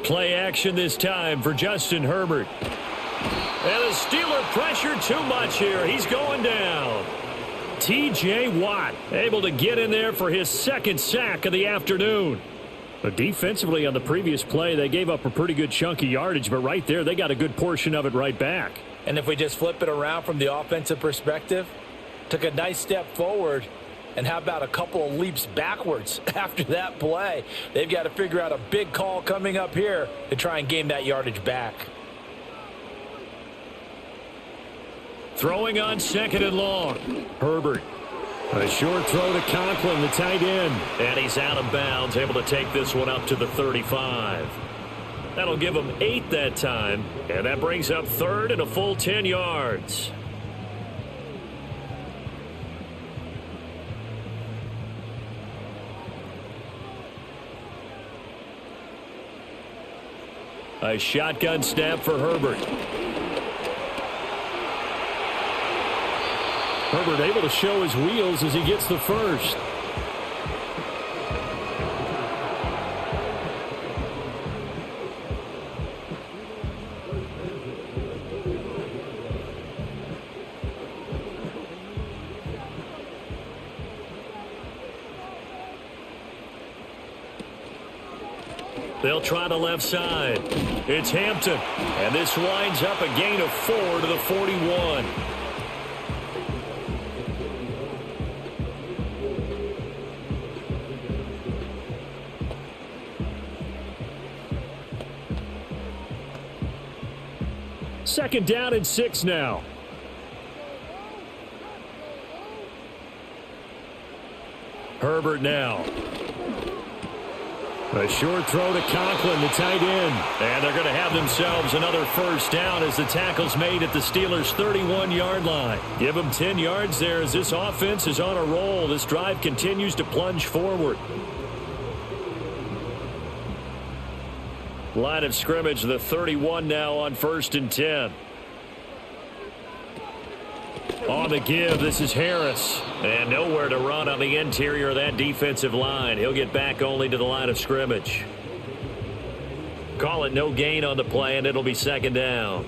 Play action this time for Justin Herbert. And the Steeler pressure too much here. He's going down. T.J. Watt able to get in there for his second sack of the afternoon. But defensively on the previous play, they gave up a pretty good chunk of yardage. But right there, they got a good portion of it right back. And if we just flip it around from the offensive perspective, took a nice step forward. And how about a couple of leaps backwards after that play? They've got to figure out a big call coming up here to try and gain that yardage back. Throwing on 2nd and long. Herbert. A short throw to Conklin, the tight end. And he's out of bounds, able to take this one up to the 35. That'll give him 8 that time. And that brings up 3rd and a full 10 yards. A shotgun snap for Herbert. Herbert able to show his wheels as he gets the first. They'll try the left side. It's Hampton. And this winds up a gain of 4 to the 41. Second down and 6 now. Herbert now. A short throw to Conklin, the tight end. And they're going to have themselves another first down as the tackle's made at the Steelers' 31-yard line. Give them 10 yards there as this offense is on a roll. This drive continues to plunge forward. Line of scrimmage, the 31 now on 1st and 10. On the give, this is Harris. And nowhere to run on the interior of that defensive line. He'll get back only to the line of scrimmage. Call it no gain on the play, and it'll be 2nd down.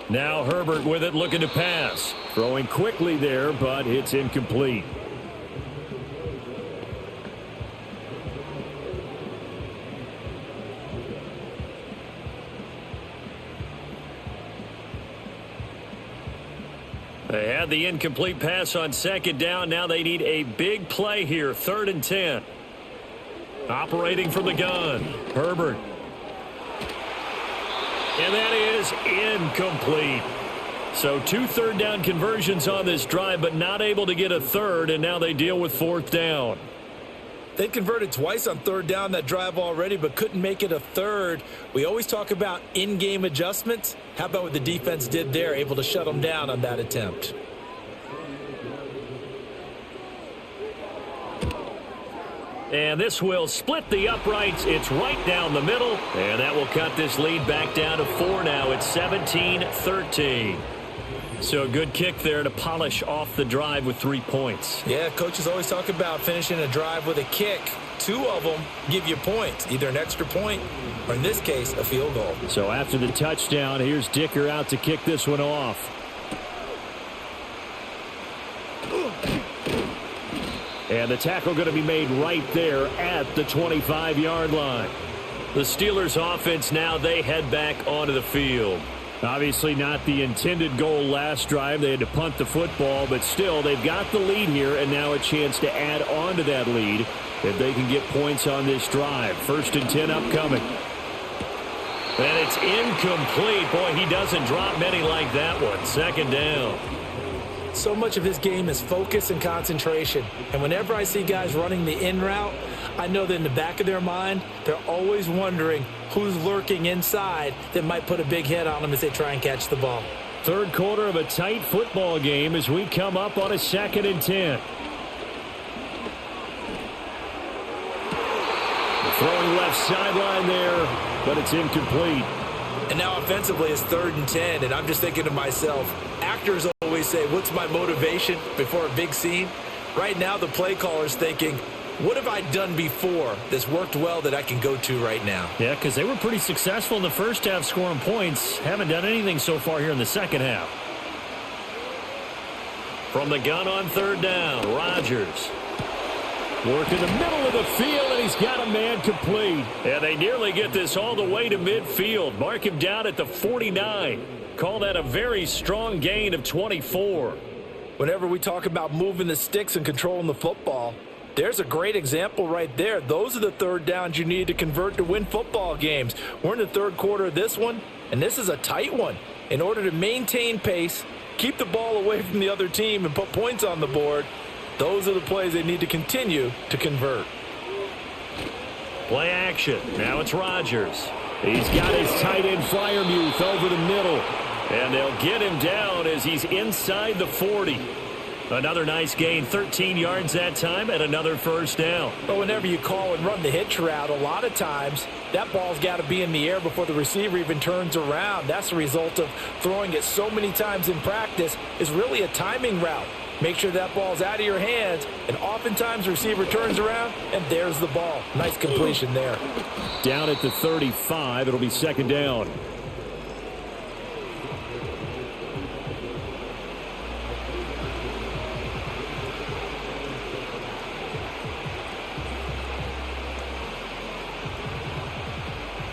Now Herbert with it, looking to pass. Throwing quickly there, but it's incomplete. They had the incomplete pass on 2nd down. Now they need a big play here. 3rd and 10. Operating from the gun. Herbert. And that is incomplete. So 2 third down conversions on this drive, but not able to get a third, and now they deal with 4th down. They converted twice on 3rd down that drive already, but couldn't make it a third. We always talk about in-game adjustments. How about what the defense did there, able to shut them down on that attempt? And this will split the uprights. It's right down the middle. And that will cut this lead back down to 4 now. It's 17-13. So a good kick there to polish off the drive with 3 points. Yeah, coaches always talk about finishing a drive with a kick. 2 of them give you points, either an extra point or, in this case, a field goal. So after the touchdown, here's Dicker out to kick this one off. And the tackle going to be made right there at the 25-yard line. The Steelers offense now, they head back onto the field. Obviously not the intended goal last drive. They had to punt the football, but still they've got the lead here and now a chance to add on to that lead if they can get points on this drive. 1st and 10 upcoming. And it's incomplete. Boy, he doesn't drop many like that one. 2nd down. So much of his game is focus and concentration. And whenever I see guys running the in route, I know that in the back of their mind, they're always wondering who's lurking inside that might put a big hit on them as they try and catch the ball. 3rd quarter of a tight football game as we come up on a 2nd and 10. Throwing left sideline there, but it's incomplete. And now offensively it's 3rd and 10, and I'm just thinking to myself, actors always say, what's my motivation before a big scene? Right now the play caller's thinking, what have I done before that's worked well that I can go to right now? Yeah, because they were pretty successful in the first half scoring points. Haven't done anything so far here in the second half. From the gun on 3rd down, Rodgers. Work in the middle of the field, and he's got a man complete. And they nearly get this all the way to midfield. Mark him down at the 49. Call that a very strong gain of 24. Whenever we talk about moving the sticks and controlling the football, there's a great example right there. Those are the 3rd downs you need to convert to win football games. We're in the 3rd quarter of this one, and this is a tight one. In order to maintain pace, keep the ball away from the other team, and put points on the board, those are the plays they need to continue to convert. Play action. Now it's Rodgers. He's got his tight end Freiermuth over the middle. And they'll get him down as he's inside the 40. Another nice gain, 13 yards that time, and another 1st down. But whenever you call and run the hitch route, a lot of times that ball's got to be in the air before the receiver even turns around. That's the result of throwing it so many times in practice. Is really a timing route. Make sure that ball's out of your hands, and oftentimes the receiver turns around, and there's the ball. Nice completion there. Down at the 35, it'll be 2nd down.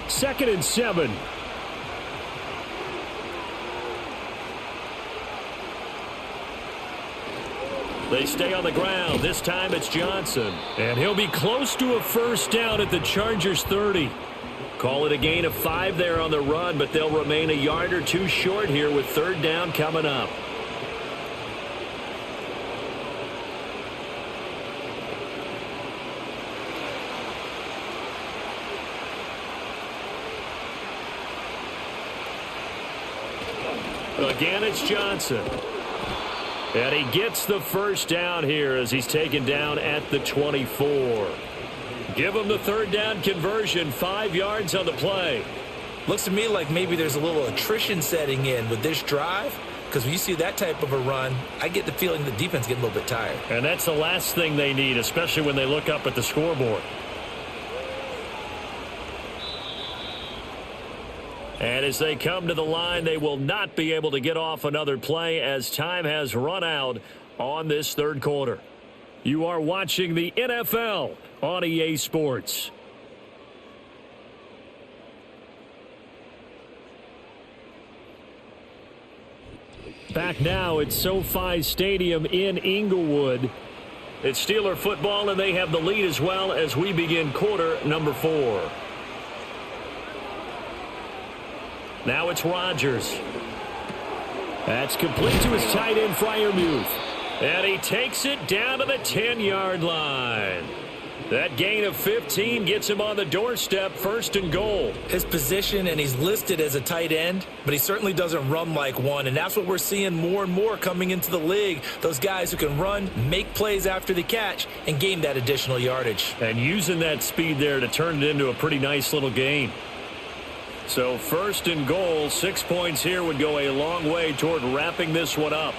Second and 7. They stay on the ground. This time it's Johnson. And he'll be close to a 1st down at the Chargers 30. Call it a gain of 5 there on the run, but they'll remain a yard or 2 short here with 3rd down coming up. Again, it's Johnson. And he gets the 1st down here as he's taken down at the 24. Give him the 3rd down conversion, 5 yards on the play. Looks to me like maybe there's a little attrition setting in with this drive, because when you see that type of a run, I get the feeling the defense gets a little bit tired. And that's the last thing they need, especially when they look up at the scoreboard. And as they come to the line, they will not be able to get off another play as time has run out on this 3rd quarter. You are watching the NFL on EA Sports. Back now at SoFi Stadium in Inglewood. It's Steeler football, and they have the lead as well as we begin quarter number 4. Now it's Rodgers. That's complete to his tight end, Freiermuth. And he takes it down to the 10-yard line. That gain of 15 gets him on the doorstep, 1st and goal. His position, and he's listed as a tight end, but he certainly doesn't run like one, and that's what we're seeing more and more coming into the league. Those guys who can run, make plays after the catch, and gain that additional yardage. And using that speed there to turn it into a pretty nice little gain. So 1st and goal, 6 points here would go a long way toward wrapping this one up.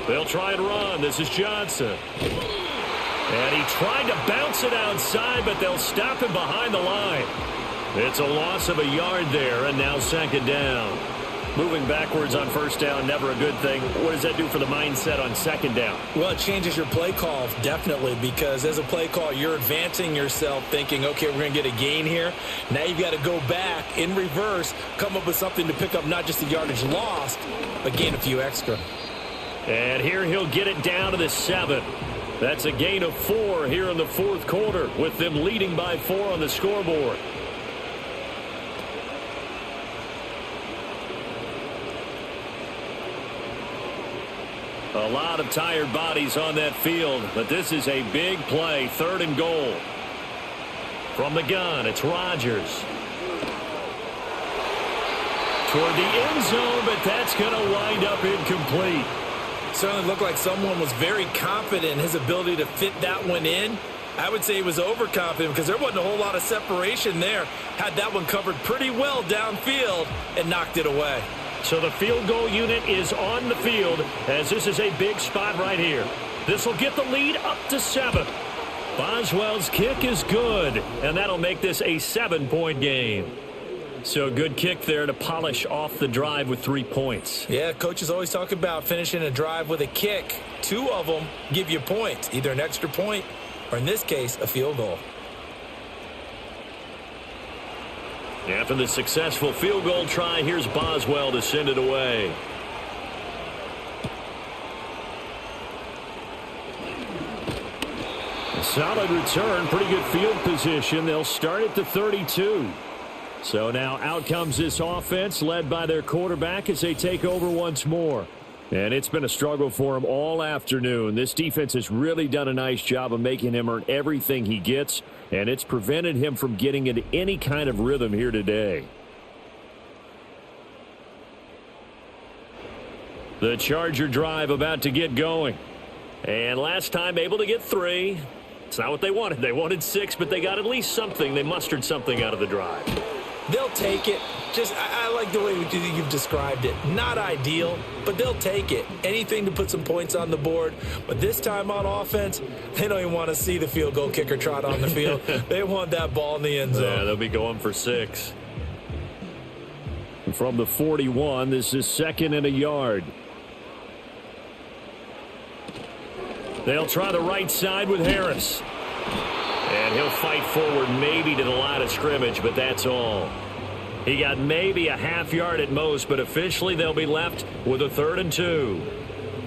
They'll try and run. This is Johnson. And he tried to bounce it outside, but they'll stop him behind the line. It's a loss of a yard there, and now 2nd down. Moving backwards on 1st down, never a good thing. What does that do for the mindset on 2nd down? Well, it changes your play call, definitely, because as a play call, you're advancing yourself thinking, okay, we're going to get a gain here. Now you've got to go back in reverse, come up with something to pick up not just the yardage lost, but gain a few extra. And here he'll get it down to the 7. That's a gain of 4 here in the fourth quarter, with them leading by 4 on the scoreboard. A lot of tired bodies on that field, but this is a big play, 3rd and goal. From the gun, it's Rodgers. Toward the end zone, but that's going to wind up incomplete. Certainly looked like someone was very confident in his ability to fit that one in. I would say he was overconfident because there wasn't a whole lot of separation there. Had that one covered pretty well downfield and knocked it away. So the field goal unit is on the field as this is a big spot right here. This will get the lead up to 7. Boswell's kick is good, and that'll make this a 7-point game. So good kick there to polish off the drive with 3 points. Yeah, coaches always talk about finishing a drive with a kick. 2 of them give you points, either an extra point or, in this case, a field goal. After the successful field goal try, here's Boswell to send it away. A solid return, pretty good field position. They'll start at the 32. So now out comes this offense led by their quarterback as they take over once more. And it's been a struggle for him all afternoon. This defense has really done a nice job of making him earn everything he gets, and it's prevented him from getting into any kind of rhythm here today. The Charger drive about to get going. And last time able to get 3. It's not what they wanted. They wanted 6, but they got at least something. They mustered something out of the drive. They'll take it. I like the way you've described it. Not ideal, but they'll take it. Anything to put some points on the board. But this time on offense, they don't even want to see the field goal kicker trot on the field. They want that ball in the end zone. Yeah, they'll be going for 6. And from the 41, this is 2nd and a yard. They'll try the right side with Harris. And he'll fight forward maybe to the line of scrimmage, but that's all. He got maybe a half yard at most, but officially they'll be left with a 3rd and 2.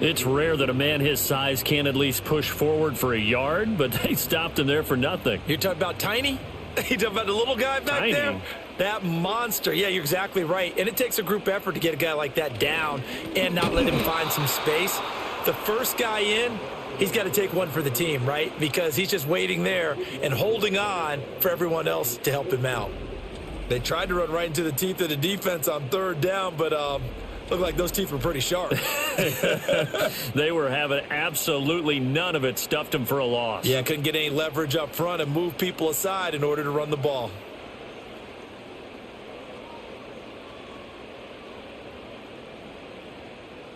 It's rare that a man his size can't at least push forward for a yard, but they stopped him there for nothing. You're talking about Tiny? You talking about the little guy back Tiny. there? That monster. Yeah, you're exactly right. And it takes a group effort to get a guy like that down and not let him find some space. The first guy in, he's got to take one for the team, right? Because he's just waiting there and holding on for everyone else to help him out. They tried to run right into the teeth of the defense on 3rd down, but looked like those teeth were pretty sharp. They were having absolutely none of it. Stuffed them for a loss. Yeah, couldn't get any leverage up front and move people aside in order to run the ball.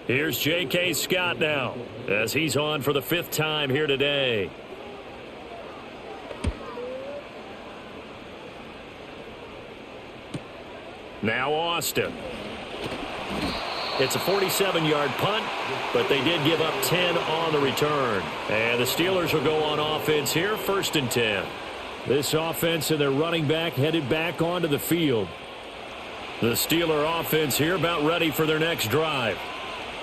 Here's J.K. Scott now as he's on for the 5th time here today. Now Austin. It's a 47-yard punt, but they did give up 10 on the return. And the Steelers will go on offense here, 1st and 10. This offense and their running back headed back onto the field. The Steeler offense here about ready for their next drive.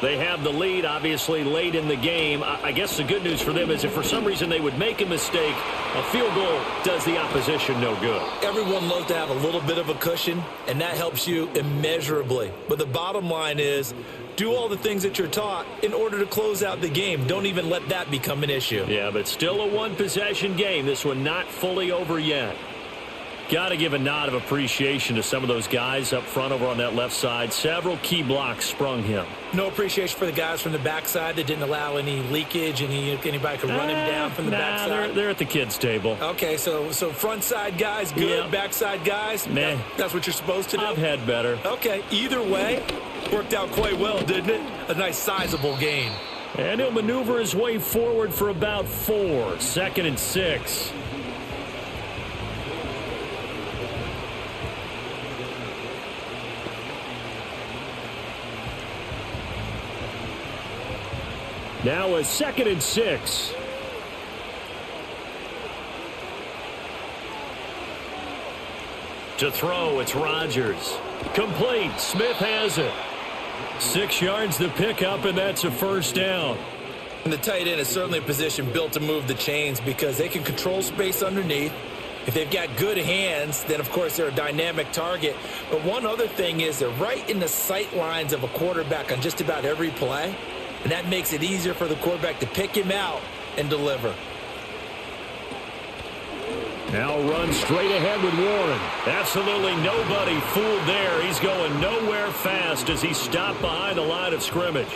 They have the lead, obviously, late in the game. I guess the good news for them is if for some reason they would make a mistake, a field goal does the opposition no good. Everyone loves to have a little bit of a cushion, and that helps you immeasurably. But the bottom line is, do all the things that you're taught in order to close out the game. Don't even let that become an issue. Yeah, but still a one-possession game. This one not fully over yet. Got to give a nod of appreciation to some of those guys up front over on that left side. Several key blocks sprung him. No appreciation for the guys from the backside that didn't allow any leakage, and anybody could run him down from the backside. They're at the kids' table. Okay, so front side guys good, yeah. Backside guys, that's what you're supposed to do? I've had better. Okay, either way, worked out quite well, didn't it? A nice sizable gain. And he'll maneuver his way forward for about 4. 2nd and 6. Now a 2nd and 6. To throw, it's Rodgers. Complete. Smith has it. 6 yards the pickup, and that's a 1st down. And the tight end is certainly a position built to move the chains because they can control space underneath. If they've got good hands, then, of course, they're a dynamic target. But one other thing is they're right in the sight lines of a quarterback on just about every play, and that makes it easier for the quarterback to pick him out and deliver. Now run straight ahead with Warren. Absolutely nobody fooled there. He's going nowhere fast as he stopped behind the line of scrimmage.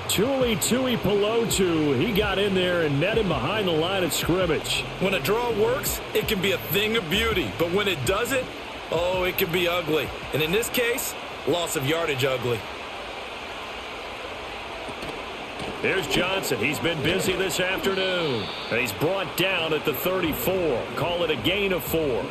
Tuli Tuipulotu, he got in there and met him behind the line of scrimmage. When a draw works, it can be a thing of beauty. But when it doesn't, oh, it can be ugly. And in this case, loss of yardage ugly. There's Johnson. He's been busy this afternoon. And he's brought down at the 34. Call it a gain of 4.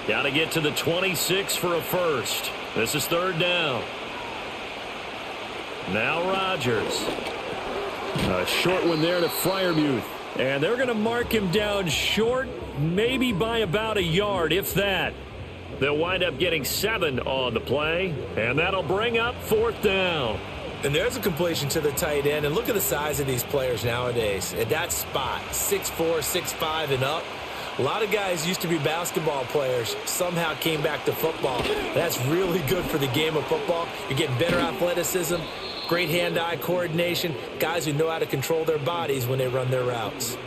Got to get to the 26 for a first. This is 3rd down. Now Rodgers. A short one there to Freiermuth. And they're going to mark him down short, maybe by about a yard, if that. They'll wind up getting 7 on the play, and that'll bring up 4th down. And there's a completion to the tight end. And look at the size of these players nowadays. At that spot, 6'4", 6'5", and up. A lot of guys used to be basketball players, somehow came back to football. That's really good for the game of football. You're getting better athleticism, great hand-eye coordination, guys who know how to control their bodies when they run their routes.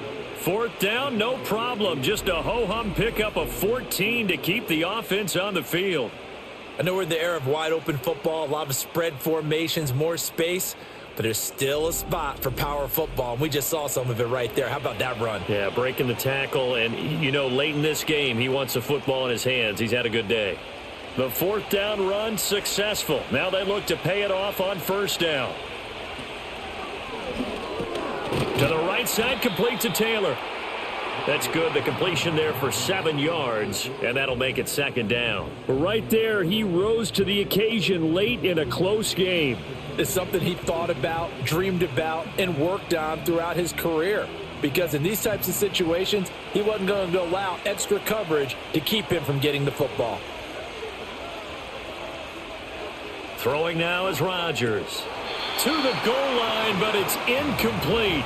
4th down, no problem. Just a ho-hum pickup of 14 to keep the offense on the field. I know we're in the era of wide-open football, a lot of spread formations, more space. But there's still a spot for power football, and we just saw some of it right there. How about that run? Yeah, breaking the tackle, and, you know, late in this game, he wants the football in his hands. He's had a good day. The 4th down run successful. Now they look to pay it off on 1st down. To the right side, complete to Taylor. That's good. The completion there for 7 yards, and that'll make it 2nd down. Right there, he rose to the occasion late in a close game. It's something he thought about, dreamed about, and worked on throughout his career. Because in these types of situations, he wasn't going to allow extra coverage to keep him from getting the football. Throwing now is Rodgers. To the goal line, but it's incomplete.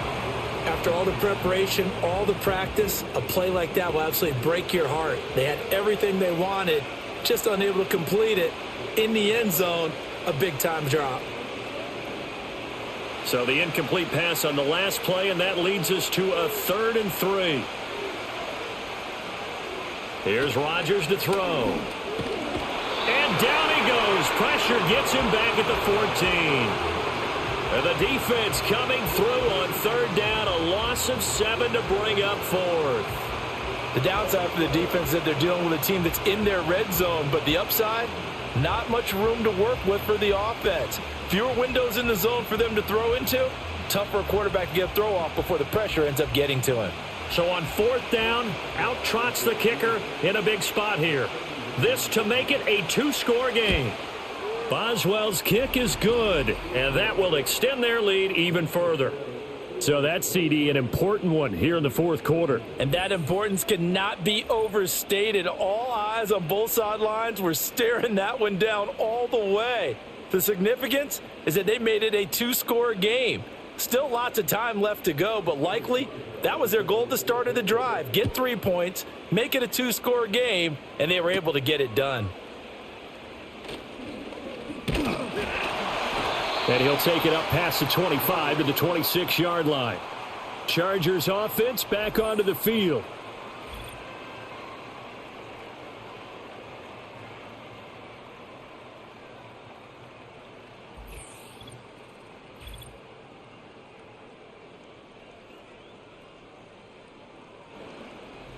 After all the preparation, all the practice, a play like that will absolutely break your heart. They had everything they wanted, just unable to complete it. In the end zone, a big-time drop. So the incomplete pass on the last play, and that leads us to a 3rd and 3. Here's Rodgers to throw. And down he goes. Pressure gets him back at the 14. And the defense coming through on 3rd down. A loss of 7 to bring up 4th. The downside for the defense is that they're dealing with a team that's in their red zone, but the upside, not much room to work with for the offense. Fewer windows in the zone for them to throw into. Tough for a quarterback to get a throw off before the pressure ends up getting to him. So on 4th down, out trots the kicker in a big spot here. This to make it a 2-score game. Boswell's kick is good, and that will extend their lead even further. So that's, CD, an important one here in the 4th quarter. And that importance cannot be overstated. All eyes on both sidelines were staring that one down all the way. The significance is that they made it a 2-score game. Still lots of time left to go, but likely that was their goal at the start of the drive. Get 3 points, make it a 2-score game, and they were able to get it done. And he'll take it up past the 25 to the 26-yard line. Chargers offense back onto the field.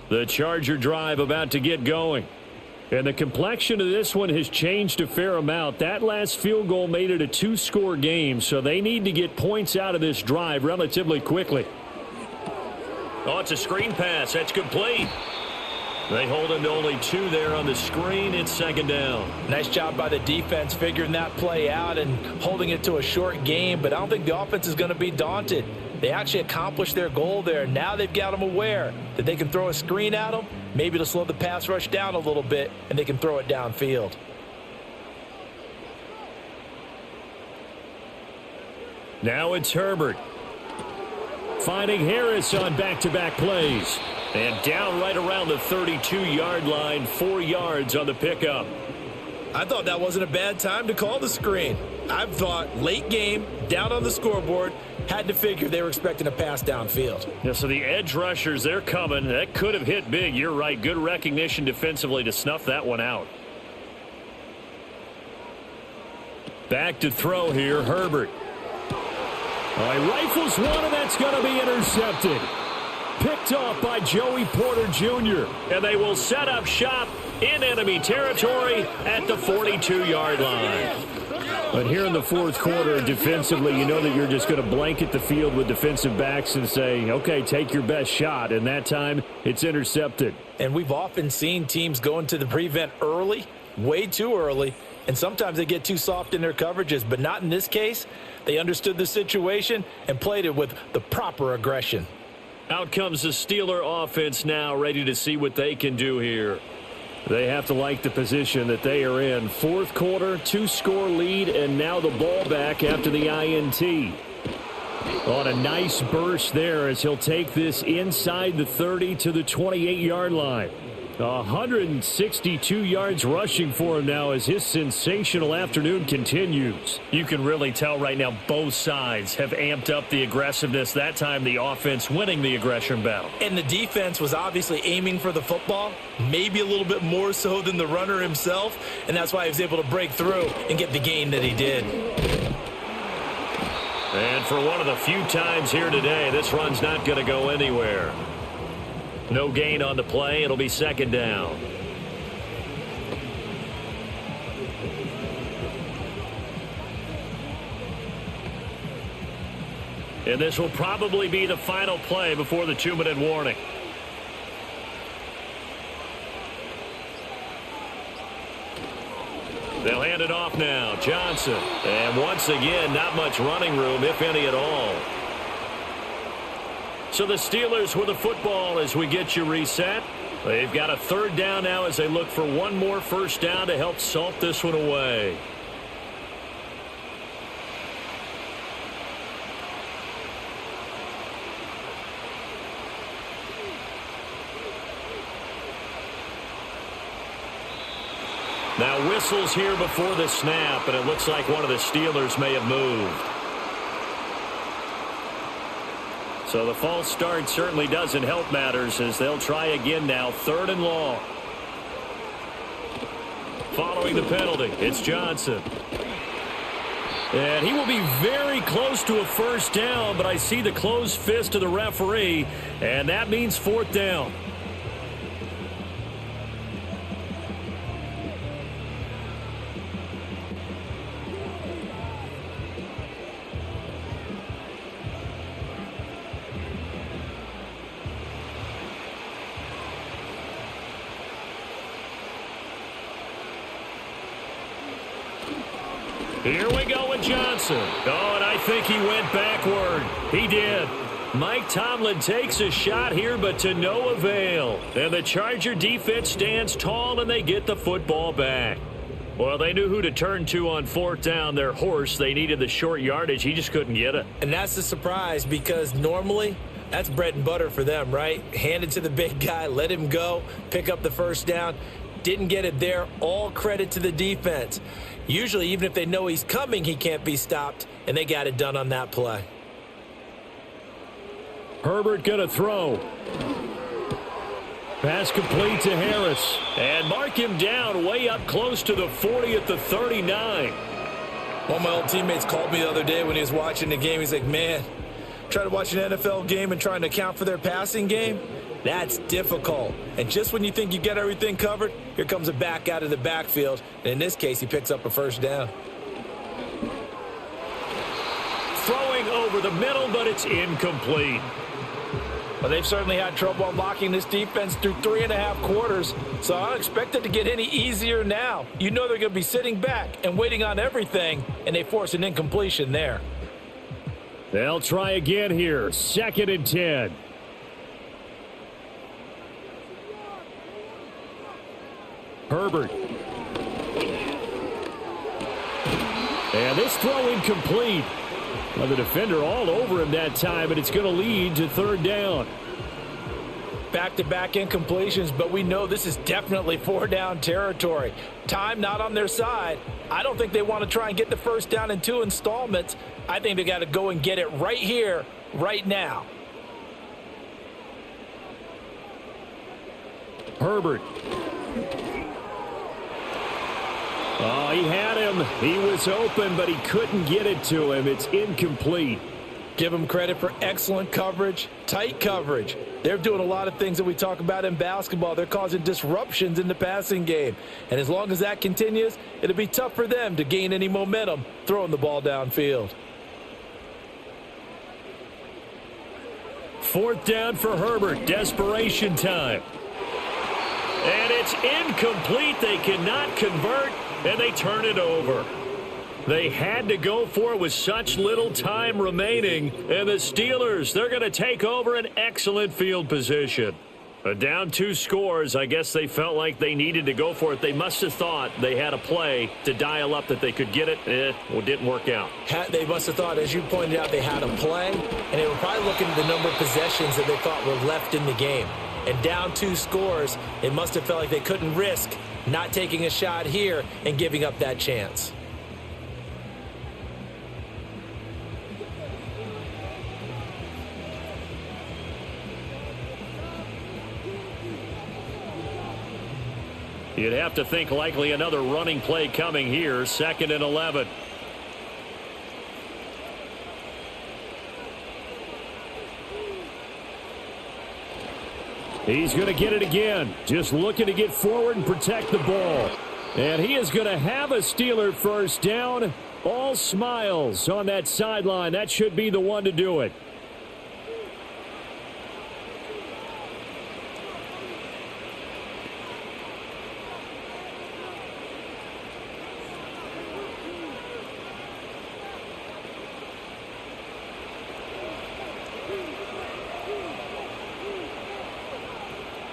The Charger drive about to get going. And the complexion of this one has changed a fair amount. That last field goal made it a 2-score game, so they need to get points out of this drive relatively quickly. Oh, it's a screen pass. That's complete. They hold him to only 2 there on the screen. It's 2nd down. Nice job by the defense figuring that play out and holding it to a short game, but I don't think the offense is going to be daunted. They actually accomplished their goal there. Now they've got them aware that they can throw a screen at them, maybe to slow the pass rush down a little bit, and they can throw it downfield. Now it's Herbert. Finding Harris on back-to-back plays. And down right around the 32-yard line, 4 yards on the pickup. I thought that wasn't a bad time to call the screen. I thought late game, down on the scoreboard, had to figure they were expecting a pass downfield. Yeah, so the edge rushers, they're coming. That could have hit big. You're right. Good recognition defensively to snuff that one out. Back to throw here, Herbert. All right, rifles one, and that's going to be intercepted. Picked off by Joey Porter Jr. And they will set up shop in enemy territory at the 42-yard line. But here in the fourth quarter, defensively, you know that you're just going to blanket the field with defensive backs and say, okay, take your best shot. And that time, it's intercepted. And we've often seen teams go into the prevent early, way too early, and sometimes they get too soft in their coverages. But not in this case. They understood the situation and played it with the proper aggression. Out comes the Steeler offense now, ready to see what they can do here. They have to like the position that they are in. Fourth quarter, 2-score lead, and now the ball back after the INT. On a nice burst there as he'll take this inside the 30 to the 28-yard line. 162 yards rushing for him now as his sensational afternoon continues. You can really tell right now both sides have amped up the aggressiveness. That time the offense winning the aggression battle. And the defense was obviously aiming for the football, maybe a little bit more so than the runner himself, and that's why he was able to break through and get the gain that he did. And for one of the few times here today, this run's not going to go anywhere. No gain on the play. It'll be second down. And this will probably be the final play before the 2-minute warning. They'll hand it off now. Johnson. And once again, not much running room, if any at all. So the Steelers with the football as we get you reset. They've got a third down now as they look for one more first down to help salt this one away. Now whistles here before the snap, and it looks like one of the Steelers may have moved. So the false start certainly doesn't help matters as they'll try again now, 3rd and long. Following the penalty, it's Johnson. And he will be very close to a first down, but I see the closed fist of the referee, and that means 4th down. Here we go with Johnson. Oh, and I think he went backward. He did. Mike Tomlin takes a shot here, but to no avail. And the Charger defense stands tall, and they get the football back. Well, they knew who to turn to on 4th down. Their horse, they needed the short yardage. He just couldn't get it. And that's the surprise because normally that's bread and butter for them, right? Hand it to the big guy, let him go, pick up the first down. Didn't get it there. All credit to the defense. Usually, even if they know he's coming, he can't be stopped, and they got it done on that play. Herbert going to throw. Pass complete to Harris. And mark him down way up close to the 40 at the 39. One of my old teammates called me the other day when he was watching the game. He's like, man, trying to watch an NFL game and trying to account for their passing game? That's difficult. And just when you think you get everything covered, here comes a back out of the backfield. And in this case, he picks up a first down. Throwing over the middle, but it's incomplete. Well, they've certainly had trouble unlocking this defense through 3.5 quarters, so I don't expect it to get any easier now. You know they're going to be sitting back and waiting on everything, and they force an incompletion there. They'll try again here. 2nd and 10. Herbert. And this throw incomplete. Well, the defender all over him that time, and it's going to lead to 3rd down. Back-to-back incompletions, but we know this is definitely 4-down territory. Time not on their side. I don't think they want to try and get the 1st down in 2 installments. I think they got to go and get it right here, right now. Herbert. Oh, he had him. He was open, but he couldn't get it to him. It's incomplete. Give them credit for excellent coverage, tight coverage. They're doing a lot of things that we talk about in basketball. They're causing disruptions in the passing game. And as long as that continues, it'll be tough for them to gain any momentum throwing the ball downfield. 4th down for Herbert. Desperation time. And it's incomplete. They cannot convert, and they turn it over. They had to go for it with such little time remaining. And the Steelers, they're going to take over an excellent field position. Down 2 scores, I guess they felt like they needed to go for it. They must have thought they had a play to dial up that they could get it. It didn't work out. They must have thought, as you pointed out, they had a play. And they were probably looking at the number of possessions that they thought were left in the game. And down 2 scores, it must have felt like they couldn't risk not taking a shot here and giving up that chance. You'd have to think likely another running play coming here. 2nd and 11. He's going to get it again. Just looking to get forward and protect the ball. And he is going to have a Steeler 1st down. All smiles on that sideline. That should be the one to do it.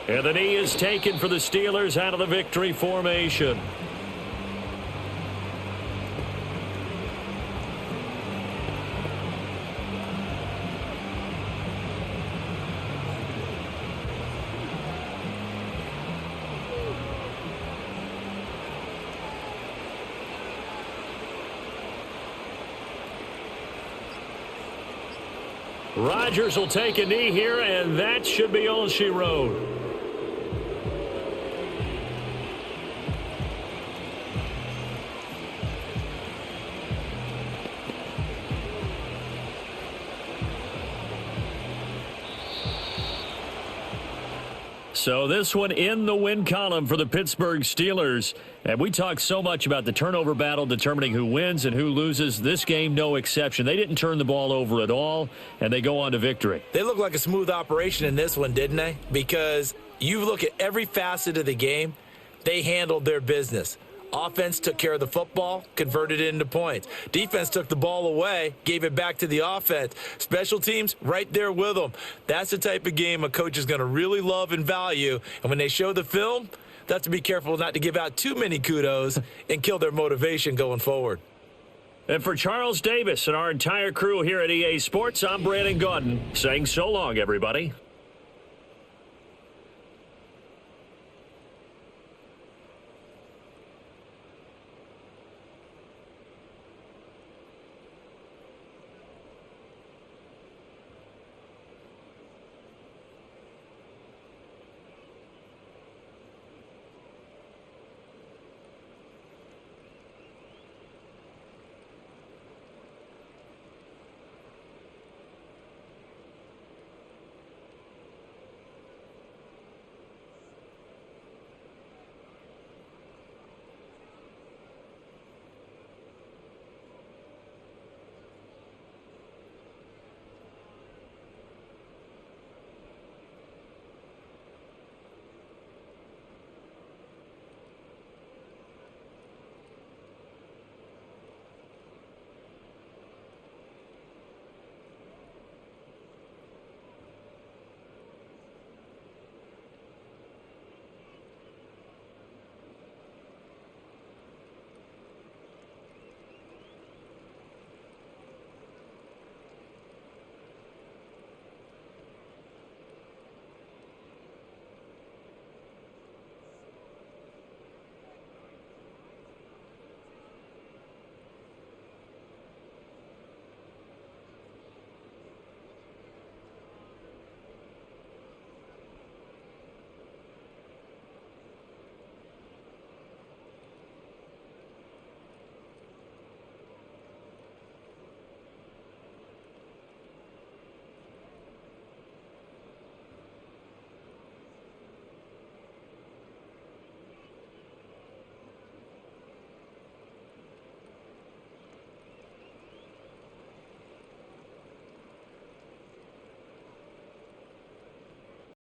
And the knee is taken for the Steelers out of the victory formation. Rodgers will take a knee here, and that should be all she wrote. So this one in the win column for the Pittsburgh Steelers. And we talk so much about the turnover battle determining who wins and who loses. This game, no exception. They didn't turn the ball over at all, and they go on to victory. They look like a smooth operation in this one, didn't they? Because you look at every facet of the game, they handled their business. Offense took care of the football, converted it into points. Defense took the ball away, gave it back to the offense. Special teams, right there with them. That's the type of game a coach is going to really love and value. And when they show the film, they have to be careful not to give out too many kudos and kill their motivation going forward. And for Charles Davis and our entire crew here at EA Sports, I'm Brandon Gaudin saying so long, everybody.